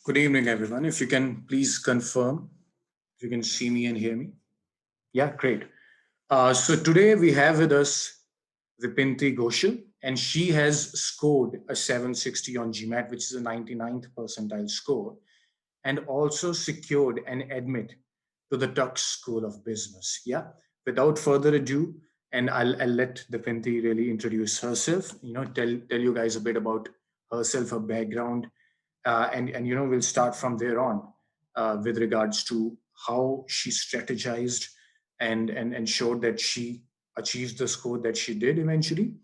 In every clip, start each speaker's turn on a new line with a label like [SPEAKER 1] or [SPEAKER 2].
[SPEAKER 1] Good evening, everyone. If you can please confirm, if you can see me and hear me. Yeah, great. So today we have with us Dipinty Ghoshal, and she has scored a 760 on GMAT, which is a 99th percentile score, and also secured an admit to the Tux School of Business. Yeah. Without further ado, and I'll let Dipinty really introduce herself. Tell you guys a bit about herself, her background, and we'll start from there on with regards to how she strategized and ensured that she achieved the score that she did eventually,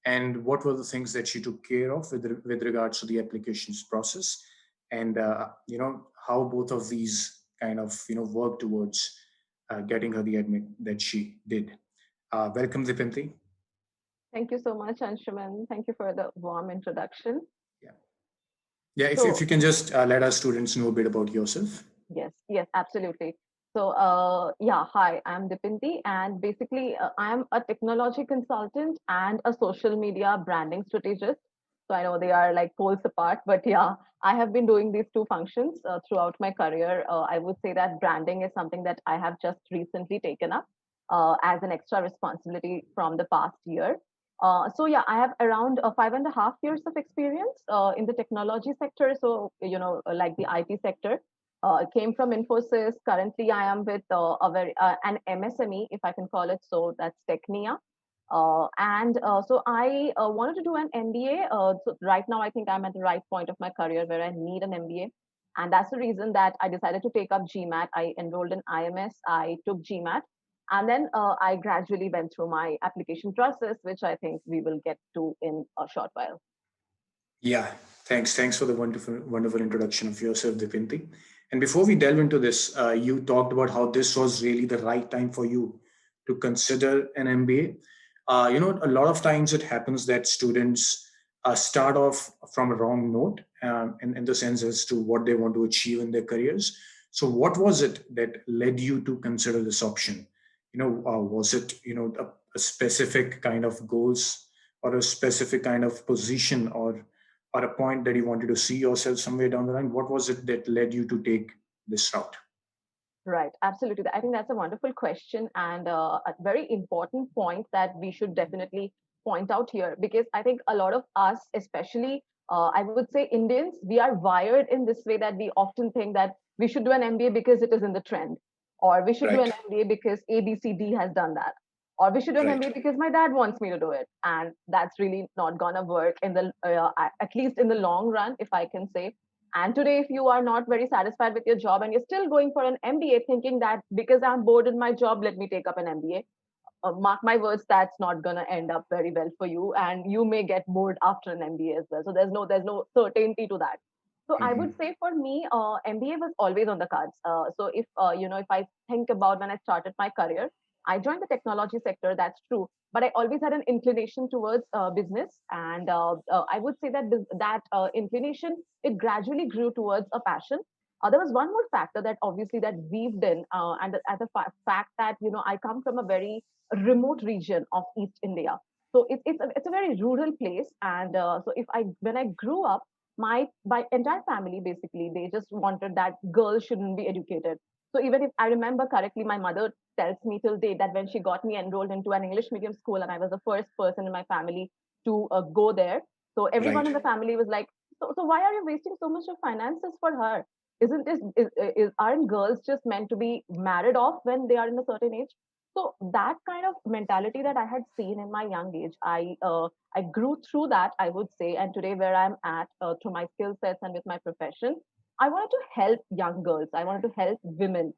[SPEAKER 1] and what were the things that she took care of with regards to the applications process, and how both of these kind of work towards getting her the admit that she did. Welcome, Dipinti.
[SPEAKER 2] Thank you so much, Anshuman. Thank you for the warm introduction.
[SPEAKER 1] Yeah, yeah. If
[SPEAKER 2] So,
[SPEAKER 1] you can just let our students know a bit about yourself.
[SPEAKER 2] yes, absolutely. So, yeah, hi, I'm Dipinty, and basically, I'm a technology consultant and a social media branding strategist. So, I know they are like poles apart, but yeah, I have been doing these two functions throughout my career. I would say that branding is something that I have just recently taken up as an extra responsibility from the past year. So yeah, I have around 5.5 years of experience in the technology sector. So like the IT sector. Came from Infosys. Currently, I am with an MSME, if I can call it so. That's Technia. And so I wanted to do an MBA. So right now, I think I'm at the right point of my career where I need an MBA. And that's the reason that I decided to take up GMAT. I enrolled in IMS. I took GMAT. And then I gradually went through my application process, which I think we will get to in a short while.
[SPEAKER 1] Yeah, thanks for the wonderful introduction of yourself, Dipinti. And before we delve into this, you talked about how this was really the right time for you to consider an MBA. A lot of times it happens that students start off from a wrong note, in the sense as to what they want to achieve in their careers. So, what was it that led you to consider this option? Was it a specific kind of goals or a specific kind of position or a point that you wanted to see yourself somewhere down the line? What was it that led you to take this route?
[SPEAKER 2] Right, absolutely. I think that's a wonderful question and a very important point that we should definitely point out here because I think a lot of us, especially I would say Indians, we are wired in this way that we often think that we should do an MBA because it is in the trend, or we should do an
[SPEAKER 1] Right,
[SPEAKER 2] MBA because ABCD has done that, or we should do an
[SPEAKER 1] right.
[SPEAKER 2] MBA because my dad wants me to do it. And that's really not gonna work in the at least in the long run, if I can say. And today, if you are not very satisfied with your job and you're still going for an MBA thinking that because I'm bored in my job, let me take up an MBA, mark my words, that's not going to end up very well for you. And you may get bored after an MBA as well. So there's no certainty to that. So I would
[SPEAKER 1] Hmm.
[SPEAKER 2] say for me, MBA was always on the cards. So if I think about when I started my career, I joined the technology sector. That's true, but I always had an inclination towards business, and I would say that that inclination it gradually grew towards a passion. There was one more factor that obviously that weaved in, and as a fact that I come from a very remote region of East India. So it's a very rural place, and so if I when I grew up, my entire family basically they just wanted that girls shouldn't be educated. So even if I remember correctly, my mother tells me till date that when she got me enrolled into an English medium school, and I was the first person in my family to go there. So everyone
[SPEAKER 1] Right.
[SPEAKER 2] in the family was like, so why are you wasting so much of finances for her? Isn't this aren't girls just meant to be married off when they are in a certain age? So that kind of mentality that I had seen in my young age, I grew through that, I would say. And today where I'm at, through my skill sets and with my profession, I wanted to help young girls. I wanted to help women.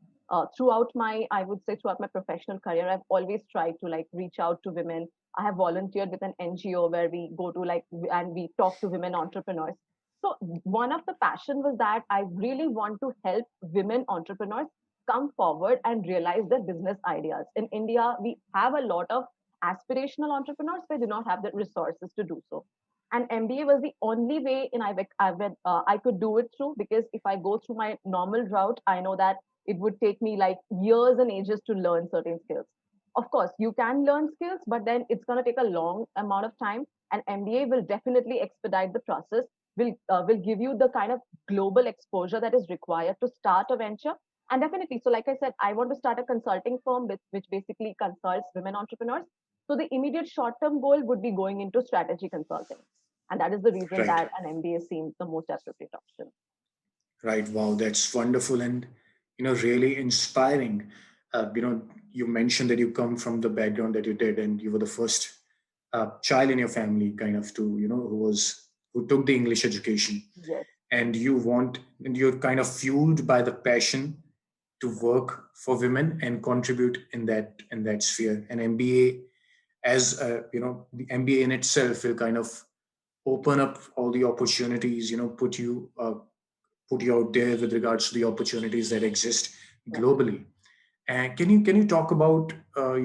[SPEAKER 2] Throughout my, I would say, throughout my professional career, I've always tried to like reach out to women. I have volunteered with an NGO where we go to like and we talk to women entrepreneurs. So one of the passion was that I really want to help women entrepreneurs come forward and realize their business ideas. In India, we have a lot of aspirational entrepreneurs but do not have the resources to do so. And MBA was the only way I could do it through, because if I go through my normal route, I know that it would take me like years and ages to learn certain skills. Of course, you can learn skills, but then it's going to take a long amount of time. And MBA will definitely expedite the process will give you the kind of global exposure that is required to start a venture. And definitely, so like I said, I want to start a consulting firm which basically consults women entrepreneurs. So the immediate short term goal would be going into strategy consulting. And that is the reason
[SPEAKER 1] Right.
[SPEAKER 2] that an MBA seems the most appropriate option.
[SPEAKER 1] Right. Wow, that's wonderful and really inspiring. You mentioned that you come from the background that you did, and you were the first child in your family, kind of to who took the English education,
[SPEAKER 2] Yes.
[SPEAKER 1] and you're kind of fueled by the passion to work for women and contribute in that sphere. And MBA, as the MBA in itself will kind of open up all the opportunities, put you out there with regards to the opportunities that exist
[SPEAKER 2] Yeah.
[SPEAKER 1] globally. And can you talk about uh,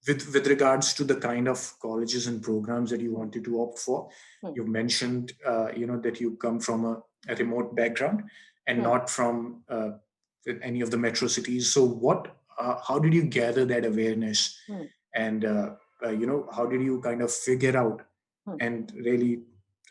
[SPEAKER 1] with regards to the kind of colleges and programs that you
[SPEAKER 2] Hmm.
[SPEAKER 1] wanted to opt for?
[SPEAKER 2] Hmm.
[SPEAKER 1] You've mentioned that you come from a remote background and
[SPEAKER 2] Hmm.
[SPEAKER 1] not from with any of the metro cities. So how did you gather that awareness,
[SPEAKER 2] Hmm.
[SPEAKER 1] and how did you kind of figure out
[SPEAKER 2] Hmm.
[SPEAKER 1] and really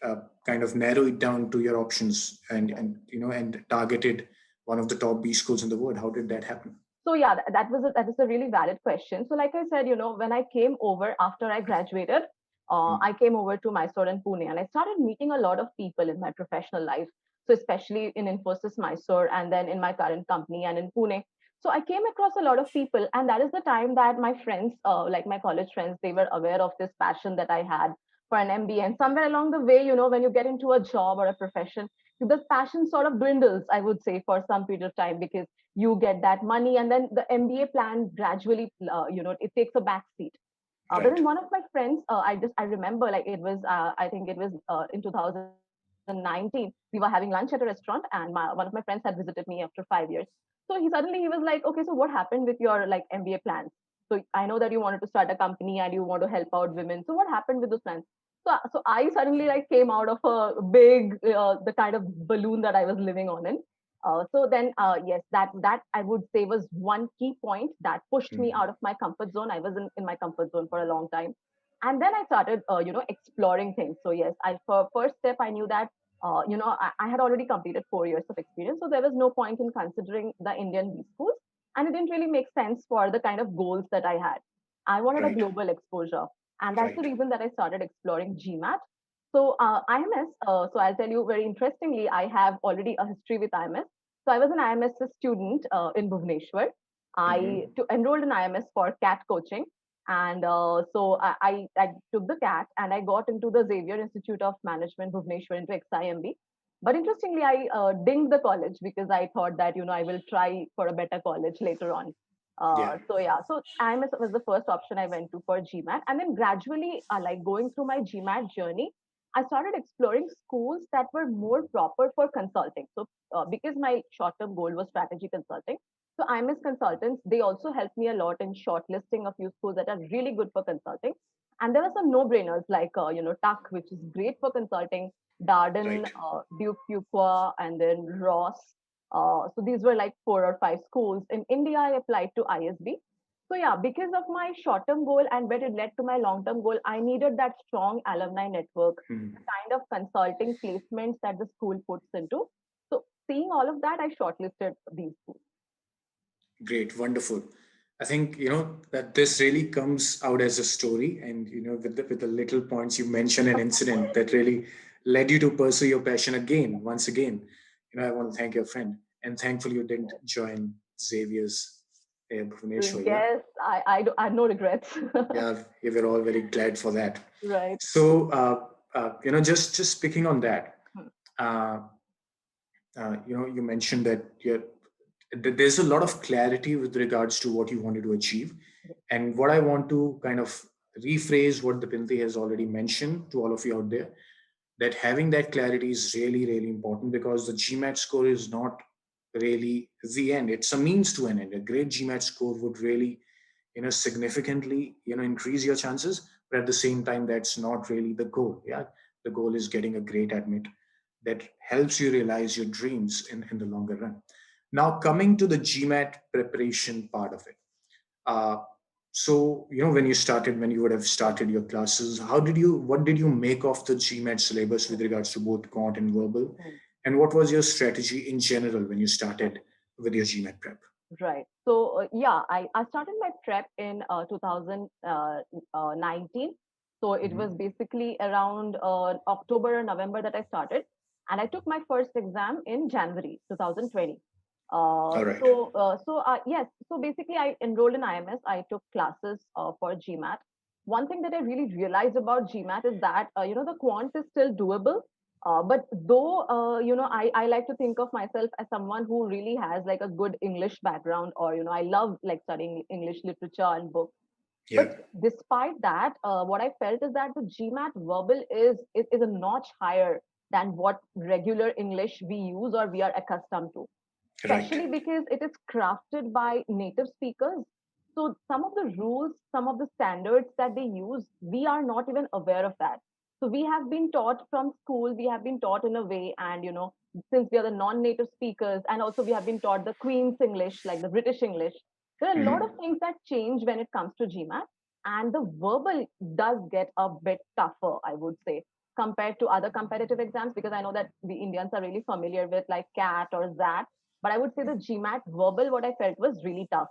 [SPEAKER 1] uh, kind of narrow it down to your options, and
[SPEAKER 2] Right.
[SPEAKER 1] and targeted one of the top B schools in the world? How did that happen?
[SPEAKER 2] So yeah, that is a really valid question. So like I said, when I came over after I graduated,
[SPEAKER 1] Mm.
[SPEAKER 2] I came over to Mysore and Pune, and I started meeting a lot of people in my professional life. So especially in Infosys Mysore, and then in my current company and in Pune. So I came across a lot of people, and that is the time that my friends, like my college friends, they were aware of this passion that I had for an MBA. And somewhere along the way, when you get into a job or a profession, this passion sort of dwindles, I would say, for some period of time, because you get that money, and then the MBA plan gradually, it takes a back seat. But
[SPEAKER 1] Right.
[SPEAKER 2] then one of my friends, I remember, like, it was, I think it was in 2019, we were having lunch at a restaurant, and one of my friends had visited me after 5 years. So he was like, okay, so what happened with your like MBA plans? So I know that you wanted to start a company and you want to help out women. So what happened with those plans? So I suddenly like came out of a big, the kind of balloon that I was living on in. So then, yes, that I would say was one key point that pushed me out
[SPEAKER 1] Mhm.
[SPEAKER 2] of my comfort zone. I was in my comfort zone for a long time, and then I started, exploring things. So yes, I for first step I knew that, I had already completed 4 years of experience, so there was no point in considering the Indian B schools, and it didn't really make sense for the kind of goals that I had. I wanted a
[SPEAKER 1] Right.
[SPEAKER 2] global exposure, and that's the
[SPEAKER 1] Right.
[SPEAKER 2] reason that I started exploring GMAT. So IMS, so I'll tell you very interestingly, I have already a history with IMS. So I was an IMS student in Bhubaneswar. Enrolled in IMS for CAT coaching. And so I took the CAT and I got into the Xavier Institute of Management, Bhubaneswar, into XIMB. But interestingly, I dinged the college because I thought that, I will try for a better college later on.
[SPEAKER 1] Yeah.
[SPEAKER 2] So yeah, so IMS was the first option I went to for GMAT. And then gradually, like going through my GMAT journey, I started exploring schools that were more proper for consulting. So because my short-term goal was strategy consulting, so IMS consultants, they also helped me a lot in shortlisting a few schools that are really good for consulting. And there are some no-brainers like, Tuck, which is great for consulting, Darden,
[SPEAKER 1] Right.
[SPEAKER 2] Duke Fuqua, and then Ross. So these were like 4 or 5 schools. In India, I applied to ISB. So yeah, because of my short-term goal and where it led to my long-term goal, I needed that strong alumni network,
[SPEAKER 1] Mhm.
[SPEAKER 2] the kind of consulting placements that the school puts into. So seeing all of that, I shortlisted these schools.
[SPEAKER 1] Great. Wonderful. I think that this really comes out as a story, and with the little points you mention an incident that really led you to pursue your passion again, once again. I want to thank your friend, and thankfully you didn't join Xavier's Bhubaneswar. Yeah.
[SPEAKER 2] Yes, I had no regrets.
[SPEAKER 1] Yeah, we were all very glad for that.
[SPEAKER 2] Right.
[SPEAKER 1] So, just picking on that,
[SPEAKER 2] Hmm.
[SPEAKER 1] uh, you mentioned that there's a lot of clarity with regards to what you wanted to achieve, and what I want to kind of rephrase what the Dipinty has already mentioned to all of you out there, that having that clarity is really, really important, because the GMAT score is not really the end. It's a means to an end. A great GMAT score would really, significantly, increase your chances. But at the same time, that's not really the goal. Yeah. The goal is getting a great admit that helps you realize your dreams in the longer run. Now, coming to the GMAT preparation part of it. Uh, So, when you would have started your classes, what did you make of the GMAT syllabus with
[SPEAKER 2] Mm,
[SPEAKER 1] regards to both quant and verbal?
[SPEAKER 2] mm,
[SPEAKER 1] And what was your strategy in general when you started with your GMAT prep?
[SPEAKER 2] right. So yeah, I started my prep in 2019. So it was
[SPEAKER 1] Mhm.
[SPEAKER 2] basically around October or November that I started, and I took my first exam in January 2020.
[SPEAKER 1] All right.
[SPEAKER 2] Yes, so basically I enrolled in IMS. I took classes for GMAT. One thing that I really realized about GMAT is that the quant is still doable. But though I like to think of myself as someone who really has like a good English background, or I love like studying English literature and books.
[SPEAKER 1] Yeah.
[SPEAKER 2] But despite that, what I felt is that the GMAT verbal is a notch higher than what regular English we use or we are accustomed to,
[SPEAKER 1] Right.
[SPEAKER 2] especially because it is crafted by native speakers. So some of the rules, some of the standards that they use, we are not even aware of that. So we have been taught from school, we have been taught in a way, and since we are the non-native speakers, and also we have been taught the Queen's English, like the British English, there are a lot of
[SPEAKER 1] Mhm.
[SPEAKER 2] things that change when it comes to GMAT, and the verbal does get a bit tougher, I would say, compared to other competitive exams, because I know that the Indians are really familiar with like CAT or ZAT, but I would say the GMAT verbal, what I felt was really tough.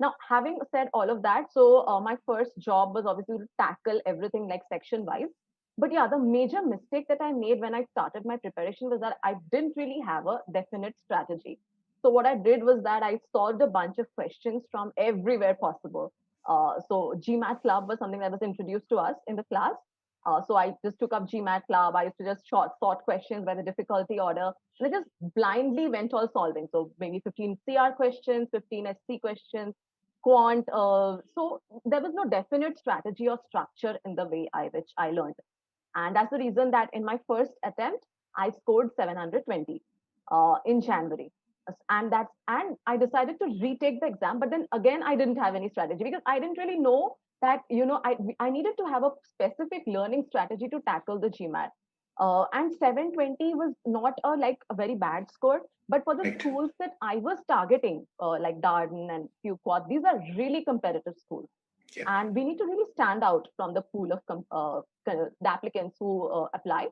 [SPEAKER 2] Now, having said all of that, so my first job was obviously to tackle everything like section wise. But yeah, the major mistake that I made when I started my preparation was that I didn't really have a definite strategy. So what I did was that I solved a bunch of questions from everywhere possible. So GMAT Club was something that was introduced to us in the class. So I just took up GMAT Club. I used to just sort questions by the difficulty order, and I just blindly went all solving. So maybe 15 CR questions, 15 SC questions, quant. So there was no definite strategy or structure in the way which I learned. And that's the reason that in my first attempt, I scored 720 in January. And I decided to retake the exam, but then again I didn't have any strategy because I didn't really know that I needed to have a specific learning strategy to tackle the GMAT. And 720 was not a very bad score, but for the
[SPEAKER 1] Right.
[SPEAKER 2] schools that I was targeting, like Darden and Fuqua, these are really competitive schools,
[SPEAKER 1] Yeah.
[SPEAKER 2] and we need to really stand out from the pool of the applicants who apply.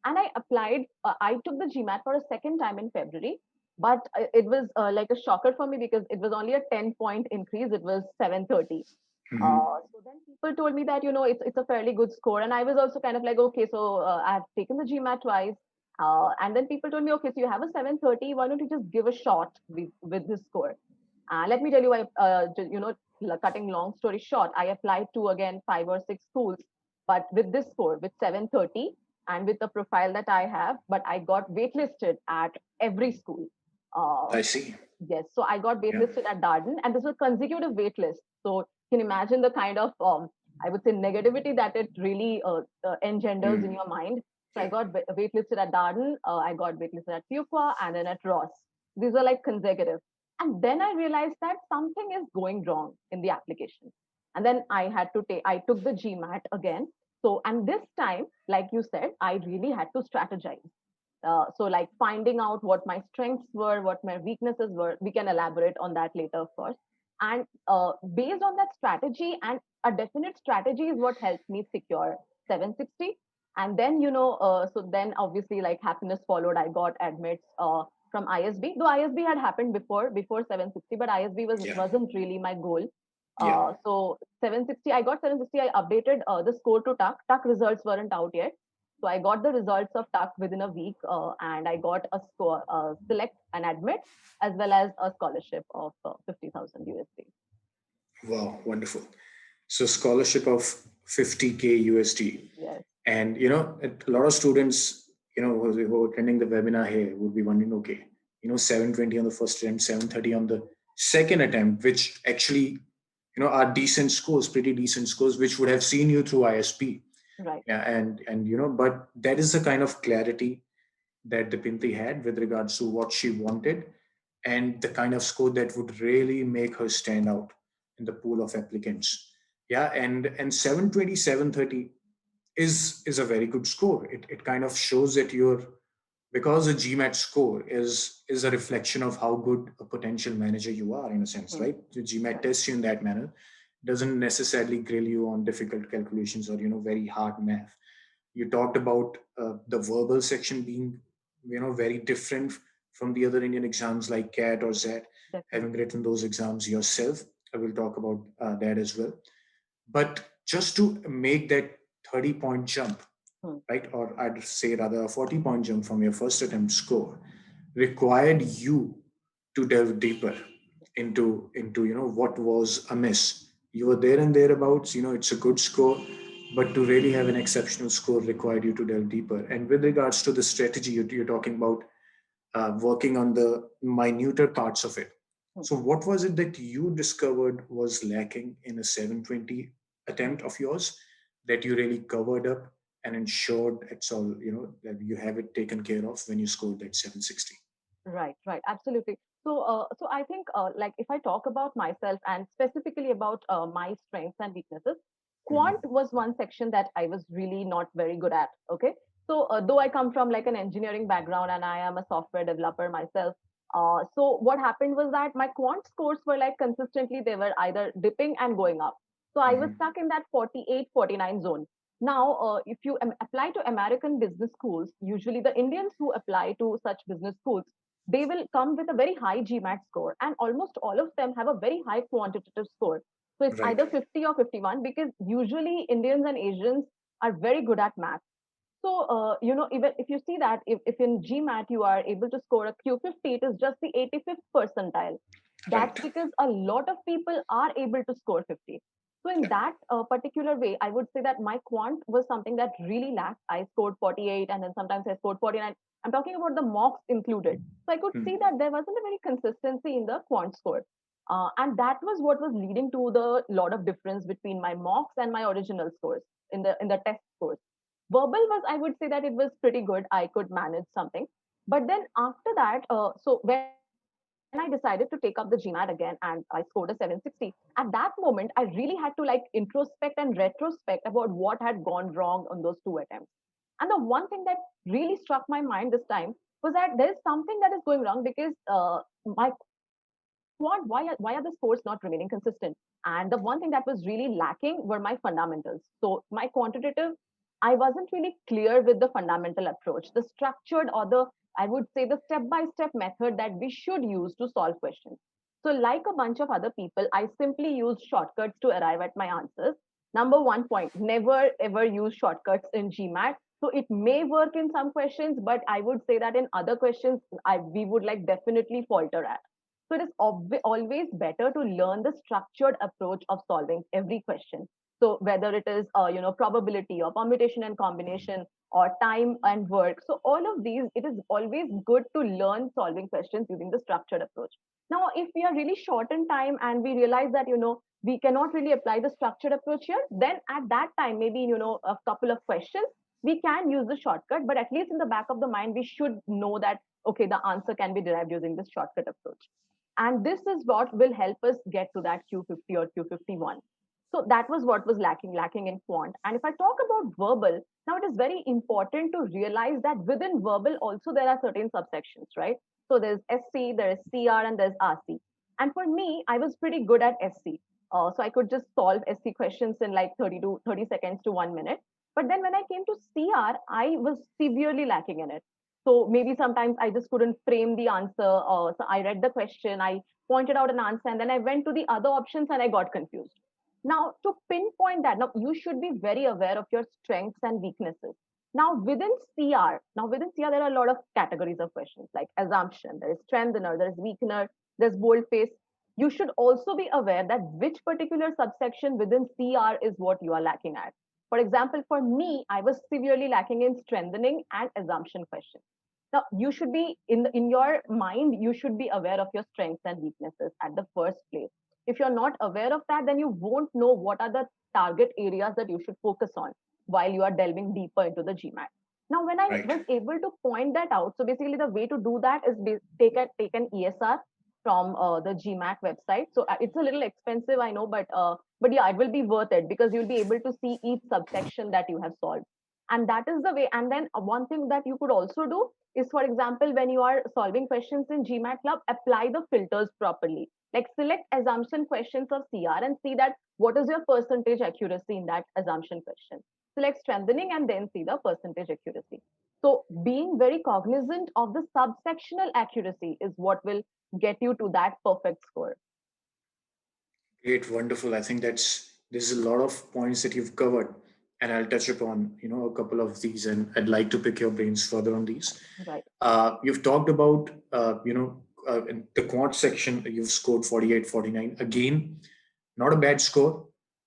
[SPEAKER 2] And I applied. I took the GMAT for a second time in February, but it was like a shocker for me because it was only a 10-point increase. It was 730.
[SPEAKER 1] Mhm.
[SPEAKER 2] So then people told me that it's a fairly good score, and I was also kind of like, okay, so I've taken the GMAT twice, and then people told me, okay, so you have a 730. Why don't you just give a shot with this score? Let me tell you, cutting long story short, I applied to again 5 or 6 schools, but with this score, with 730, and with the profile that I have, but I got waitlisted at every school. Uh,
[SPEAKER 1] I see.
[SPEAKER 2] yes, so I got
[SPEAKER 1] Yeah.
[SPEAKER 2] waitlisted at Darden, and this was consecutive waitlist. So you can imagine the kind of, I would say, negativity that it really engenders in
[SPEAKER 1] Mm.
[SPEAKER 2] your mind. So I
[SPEAKER 1] Yeah.
[SPEAKER 2] got waitlisted at Darden, I got waitlisted at Fuqua, and then at Ross. These are like consecutive. And then I realized that something is going wrong in the application. And then I took the GMAT again. So, and this time, like you said, I really had to strategize. So, like finding out what my strengths were, what my weaknesses were, we can elaborate on that later, of course. And based on that strategy, and a definite strategy is what helped me secure 760. And then, so then obviously, like happiness followed. I got admits from ISB, though ISB had happened before 760, but ISB
[SPEAKER 1] Yeah.
[SPEAKER 2] wasn't really my goal.
[SPEAKER 1] Yeah.
[SPEAKER 2] So 760, I got 760. I updated the score to TUC. TUC results weren't out yet. So I got the results of TUC within a week, and I got a score, select and admit, as well as a scholarship of 50,000 USD.
[SPEAKER 1] Wow. Wonderful. So scholarship of 50K USD.
[SPEAKER 2] Yes.
[SPEAKER 1] And a lot of students, who are attending the webinar here would be wondering, okay, 720 on the first attempt, 730 on the second attempt, which actually, are decent scores, pretty decent scores, which would have seen you through ISP.
[SPEAKER 2] Right.
[SPEAKER 1] Yeah, and but that is the kind of clarity that Dipinty had with regards to what she wanted and the kind of score that would really make her stand out in the pool of applicants. Yeah, and 720, 730 is a very good score. It kind of shows that you're, because a GMAT score is a reflection of how good a potential manager you are, in a sense,
[SPEAKER 2] Mhm.
[SPEAKER 1] right? The GMAT
[SPEAKER 2] Right.
[SPEAKER 1] tests you in that manner. doesn't necessarily grill you on difficult calculations or very hard math. You talked about the verbal section being very different from the other Indian exams like CAT or ZAT. Having
[SPEAKER 2] Definitely.
[SPEAKER 1] written those exams yourself, I will talk about that as well. But just to make that 30-point jump,
[SPEAKER 2] Hmm.
[SPEAKER 1] right, or I'd say rather a 40-point jump from your first attempt score, required you to delve deeper into what was amiss. You were there and thereabouts. It's a good score, but to really have an exceptional score required you to delve deeper. And with regards to the strategy, you're talking about working on the minuter parts of it.
[SPEAKER 2] Hmm.
[SPEAKER 1] So, what was it that you discovered was lacking in a 720 attempt of yours that you really covered up and ensured it's all, that you have it taken care of when you scored that 760?
[SPEAKER 2] Right, right, absolutely. So I think, like, if I talk about myself and specifically about my strengths and weaknesses, quant
[SPEAKER 1] Mhm.
[SPEAKER 2] was one section that I was really not very good at. Okay, so though I come from like an engineering background and I am a software developer myself, so what happened was that my quant scores were like consistently they were either dipping and going up. So I was
[SPEAKER 1] Mhm.
[SPEAKER 2] stuck in that 48, 49 zone. Now, if you apply to American business schools, usually the Indians who apply to such business schools, they will come with a very high GMAT score, and almost all of them have a very high quantitative score. So it's
[SPEAKER 1] Right.
[SPEAKER 2] either 50 or 51 because usually Indians and Asians are very good at math. So, even if you see that if in GMAT you are able to score a Q50, it is just the 85th percentile. That's
[SPEAKER 1] Right.
[SPEAKER 2] because a lot of people are able to score 50. So, in
[SPEAKER 1] Yeah.
[SPEAKER 2] that particular way, I would say that my quant was something that really lacked. I scored 48 and then sometimes I scored 49. I'm talking about the mocks included. So, I could see
[SPEAKER 1] Mhm.
[SPEAKER 2] that there wasn't a very consistency in the quant score. And that was what was leading to the lot of difference between my mocks and my original scores in the test scores. Verbal was, I would say that it was pretty good. I could manage something. But then after that, so when I decided to take up the GMAT again and I scored a 760, at that moment, I really had to like introspect and retrospect about what had gone wrong on those two attempts. And the one thing that really struck my mind this time was that there is something that is going wrong because my quant, why are the scores not remaining consistent? And the one thing that was really lacking were my fundamentals. So my quantitative, I wasn't really clear with the fundamental approach, the structured or the, I would say, the step by step method that we should use to solve questions. So, like a bunch of other people, I simply used shortcuts to arrive at my answers. Number one point, never ever use shortcuts in GMAT. So it may work in some questions, but I would say that in other questions, we would like definitely falter at. So it is always better to learn the structured approach of solving every question. So whether it is probability or permutation and combination or time and work, so all of these, it is always good to learn solving questions using the structured approach. Now, if we are really short in time and we realize that we cannot really apply the structured approach here, then at that time maybe a couple of questions we can use the shortcut, but at least in the back of the mind we should know that okay, the answer can be derived using this shortcut approach. And this is what will help us get to that Q50 or Q51. So that was what was lacking in quant. And if I talk about verbal, now it is very important to realize that within verbal also there are certain subsections, right? So there's SC, there is CR, and there's RC. And for me, I was pretty good at SC. So I could just solve SC questions in like 30 seconds to 1 minute. But then when I came to CR, I was severely lacking in it. So maybe sometimes I just couldn't frame the answer. So I read the question, I pointed out an answer, and then I went to the other options and I got confused. Now, to pinpoint that, now you should be very aware of your strengths and weaknesses. Now within CR, there are a lot of categories of questions like assumption, there is strengthener, there is weakener, there's boldface. You should also be aware that which particular subsection within CR is what you are lacking at. For example, for me, I was severely lacking in strengthening and assumption questions. Now, you should be in your mind, you should be aware of your strengths and weaknesses at the first place. If you're not aware of that, then you won't know what are the target areas that you should focus on while you are delving deeper into the GMAT. Now, when I
[SPEAKER 1] Right.
[SPEAKER 2] was able to point that out, so basically the way to do that is take an ESR from the GMAT website. So it's a little expensive, I know, but yeah, it will be worth it because you'll be able to see each subsection that you have solved. And that is the way. And then one thing that you could also do is, for example, when you are solving questions in GMAT Club, apply the filters properly. Like select assumption questions of CR and see that what is your percentage accuracy in that assumption question. Select strengthening and then see the percentage accuracy. So being very cognizant of the subsectional accuracy is what will get you to that perfect score.
[SPEAKER 1] Great, wonderful. I think there's a lot of points that you've covered, and I'll touch upon a couple of these, and I'd like to pick your brains further on these.
[SPEAKER 2] Right.
[SPEAKER 1] You've talked about in the quant section you've scored 48, 49. Again, not a bad score,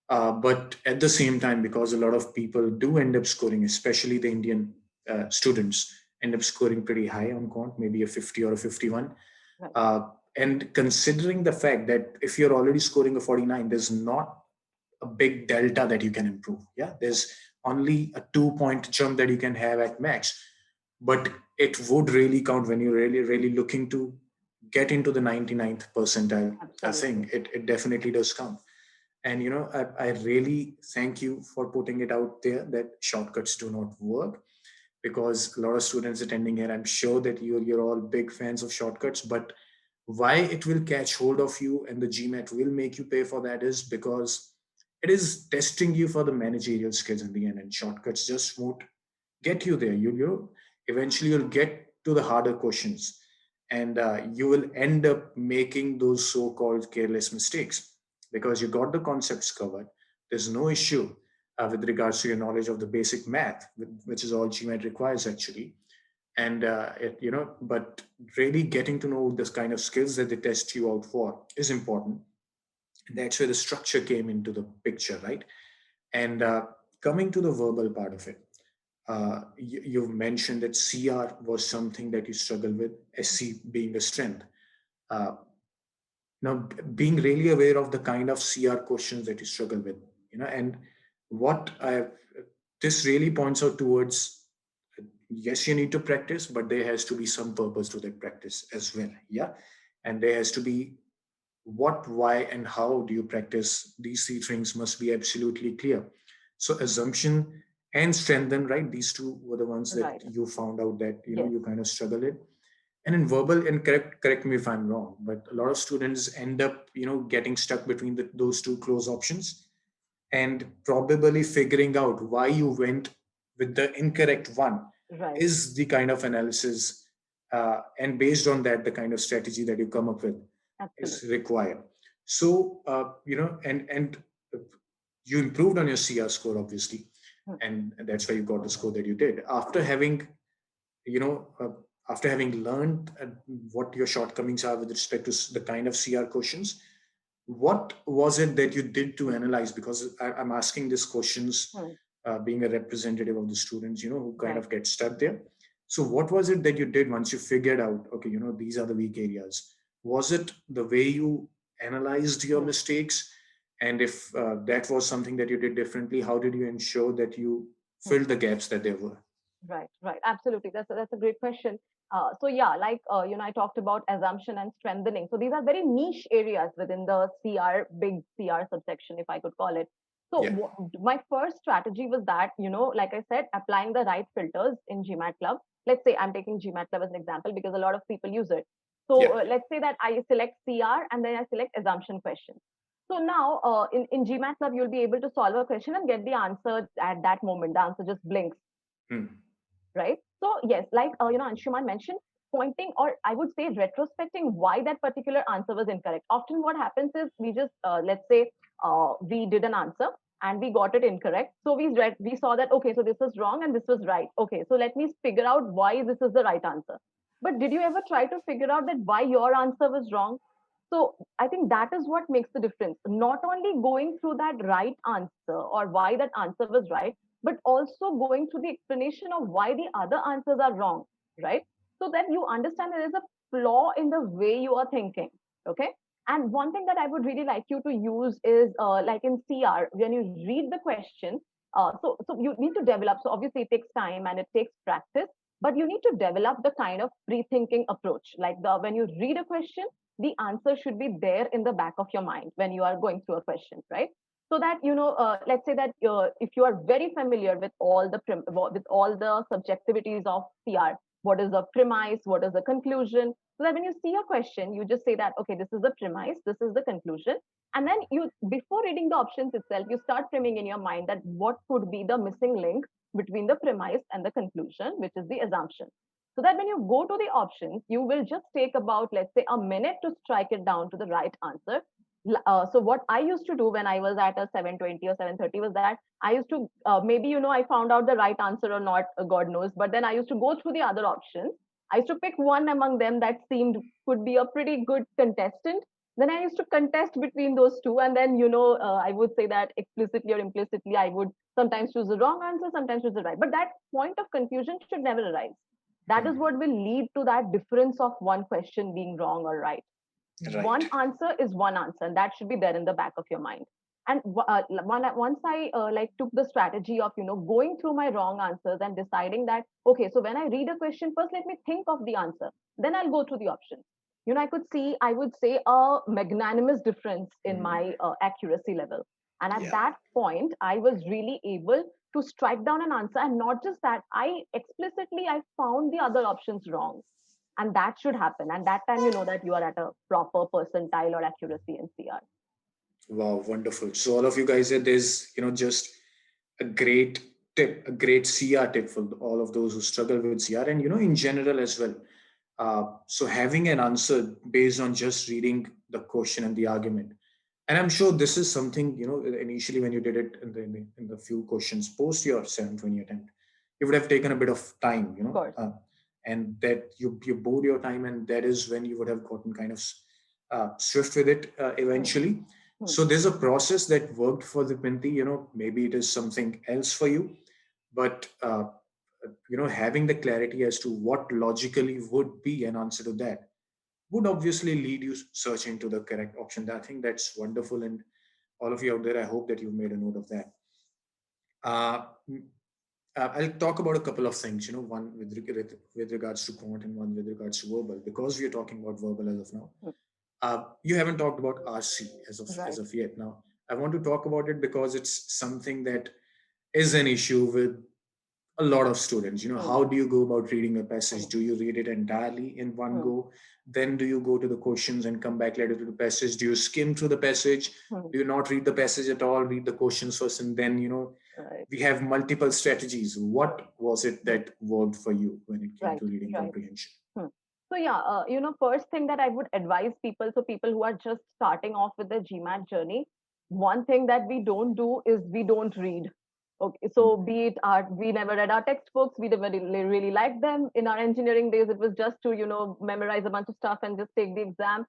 [SPEAKER 1] but at the same time, because a lot of people do end up scoring, especially the Indian students, end up scoring pretty high on quant, maybe a 50 or a 51.
[SPEAKER 2] Right.
[SPEAKER 1] And considering the fact that if you're already scoring a 49, there's not a big delta that you can improve. Yeah, there's only a 2 point jump that you can have at max, but it would really count when you're really looking to get into the 99th percentile. I
[SPEAKER 2] Absolutely.
[SPEAKER 1] think it definitely does count. And I really thank you for putting it out there that shortcuts do not work, because a lot of students attending here, I'm sure that you're all big fans of shortcuts, but why it will catch hold of you and the GMAT will make you pay for that is because it is testing you for the managerial skills in the end, and shortcuts just won't get you there. Eventually you'll get to the harder questions, and you will end up making those so-called careless mistakes because you got the concepts covered. There's no issue with regards to your knowledge of the basic math, which is all GMAT requires actually. And but really getting to know this kind of skills that they test you out for is important. That's where the structure came into the picture, right? And coming to the verbal part of it, you've mentioned that CR was something that you struggle with, SC being a strength. Uh, Now, being really aware of the kind of CR questions that you struggle with, and what I this really points out towards, yes, you need to practice, but there has to be some purpose to that practice as well. Yeah. And there has to be what, why, and how do you practice. These three things must be absolutely clear. So assumption and strengthen, right? These two were the ones that
[SPEAKER 2] Right.
[SPEAKER 1] you found out that
[SPEAKER 2] Yes.
[SPEAKER 1] you kind of struggle with. And in verbal, and correct me if I'm wrong, but a lot of students end up getting stuck between those two close options, and probably figuring out why you went with the incorrect one
[SPEAKER 2] Right.
[SPEAKER 1] is the kind of analysis, and based on that the kind of strategy that you come up with is
[SPEAKER 2] Absolutely.
[SPEAKER 1] required. So and you improved on your CR score obviously,
[SPEAKER 2] Hmm.
[SPEAKER 1] and that's why you got the score that you did after having you know uh, after having learned what your shortcomings are with respect to the kind of CR questions. What was it that you did to analyze? Because I'm asking these questions,
[SPEAKER 2] Hmm.
[SPEAKER 1] being a representative of the students, who kind
[SPEAKER 2] Right.
[SPEAKER 1] of get stuck there. So what was it that you did once you figured out, okay, these are the weak areas? Was it the way you analyzed your
[SPEAKER 2] Hmm.
[SPEAKER 1] mistakes? And if that was something that you did differently, how did you ensure that you
[SPEAKER 2] Hmm.
[SPEAKER 1] filled the gaps that there were?
[SPEAKER 2] Right, right. Absolutely. That's a great question. So yeah, like I talked about assumption and strengthening. So these are very niche areas within the CR, big CR subsection, if I could call it. So
[SPEAKER 1] Yeah.
[SPEAKER 2] my first strategy was that, like I said, applying the right filters in GMAT Club. Let's say I'm taking GMAT Club as an example because a lot of people use it.
[SPEAKER 1] Yeah.
[SPEAKER 2] So let's say that I select CR and then I select assumption question. So now in GMAT Club, you'll be able to solve a question and get the answer at that moment. The answer just blinks,
[SPEAKER 1] Hmm.
[SPEAKER 2] right? So yes, like Anshuman mentioned, pointing, or I would say retrospecting why that particular answer was incorrect. Often what happens is we just let's say we did an answer and we got it incorrect. So we saw that, okay, so this was wrong and this was right. Okay, so let me figure out why this is the right answer. But did you ever try to figure out that why your answer was wrong? So I think that is what makes the difference. Not only going through that right answer or why that answer was right, but also going through the explanation of why the other answers are wrong, right? So that you understand there is a flaw in the way you are thinking. Okay. And one thing that I would really like you to use is like in CR, when you read the question, so you need to develop. So obviously it takes time and it takes practice, but you need to develop the kind of pre-thinking approach. Like when you read a question, the answer should be there in the back of your mind when you are going through a question, right? So that let's say that if you are very familiar with all the subjectivities of CR, what is the premise, what is the conclusion, So that when you see a question, you just say that, okay, this is the premise, this is the conclusion. And then you, before reading the options itself, you start framing in your mind that what could be the missing link between the premise and the conclusion, which is the assumption. So that when you go to the options, you will just take about, let's say, a minute to strike it down to the right answer. So what I used to do when I was at a 720 or 730 was that I used to, maybe, I found out the right answer or not, God knows, but then I used to go through the other options. I used to pick one among them that seemed could be a pretty good contestant. Then I used to contest between those two. And then, I would say that explicitly or implicitly, I would sometimes choose the wrong answer, sometimes choose the right. But that point of confusion should never arise. That is what will lead to that difference of one question being wrong or right.
[SPEAKER 1] Right.
[SPEAKER 2] One answer is one answer, and that should be there in the back of your mind. And once I like took the strategy of going through my wrong answers and deciding that, okay, so when I read a question, first let me think of the answer, then I'll go through the options. I would say, a magnanimous difference in
[SPEAKER 1] Mm,
[SPEAKER 2] my accuracy level. And at
[SPEAKER 1] yeah.
[SPEAKER 2] that point, I was really able to strike down an answer. And not just that, I found the other options wrong. And that should happen. And that time, you know that you are at a proper percentile or accuracy in CR.
[SPEAKER 1] Wow, wonderful. So all of you guys said there's, just a great tip, a great CR tip for all of those who struggle with CR and, in general as well. So having an answer based on just reading the question and the argument. And I'm sure this is something, initially when you did it in the few questions post your 720 attempt, it would have taken a bit of time,
[SPEAKER 2] Of course.
[SPEAKER 1] and that you bode your time, and that is when you would have gotten kind of swift with it
[SPEAKER 2] Hmm.
[SPEAKER 1] eventually.
[SPEAKER 2] Hmm.
[SPEAKER 1] So there's a process that worked for the Pinti, maybe it is something else for you, but having the clarity as to what logically would be an answer to that would obviously lead you searching to the correct option. I think that's wonderful, and all of you out there, I hope that you've made a note of that. Uh, I'll talk about a couple of things. One with regards to quant and one with regards to verbal, because we are talking about verbal as of now.
[SPEAKER 2] Hmm.
[SPEAKER 1] You haven't talked about RC as
[SPEAKER 2] Right.
[SPEAKER 1] of yet. Now, I want to talk about it because it's something that is an issue with a lot of students.
[SPEAKER 2] Hmm.
[SPEAKER 1] How do you go about reading a passage?
[SPEAKER 2] Hmm.
[SPEAKER 1] Do you read it entirely in one
[SPEAKER 2] Hmm.
[SPEAKER 1] go? Then do you go to the questions and come back later to the passage? Do you skim through the passage?
[SPEAKER 2] Hmm.
[SPEAKER 1] Do you not read the passage at all? Read the questions first, and then
[SPEAKER 2] Right.
[SPEAKER 1] we have multiple strategies. What was it
[SPEAKER 2] Hmm.
[SPEAKER 1] that worked for you when it came
[SPEAKER 2] Right.
[SPEAKER 1] to reading
[SPEAKER 2] Right.
[SPEAKER 1] comprehension?
[SPEAKER 2] Hmm. So yeah, first thing that I would advise people, so people who are just starting off with the GMAT journey, one thing that we don't do is we don't read. Okay,
[SPEAKER 1] Mm,
[SPEAKER 2] so be it we never read our textbooks, we never really liked them. In our engineering days, it was just to memorize a bunch of stuff and just take the exam.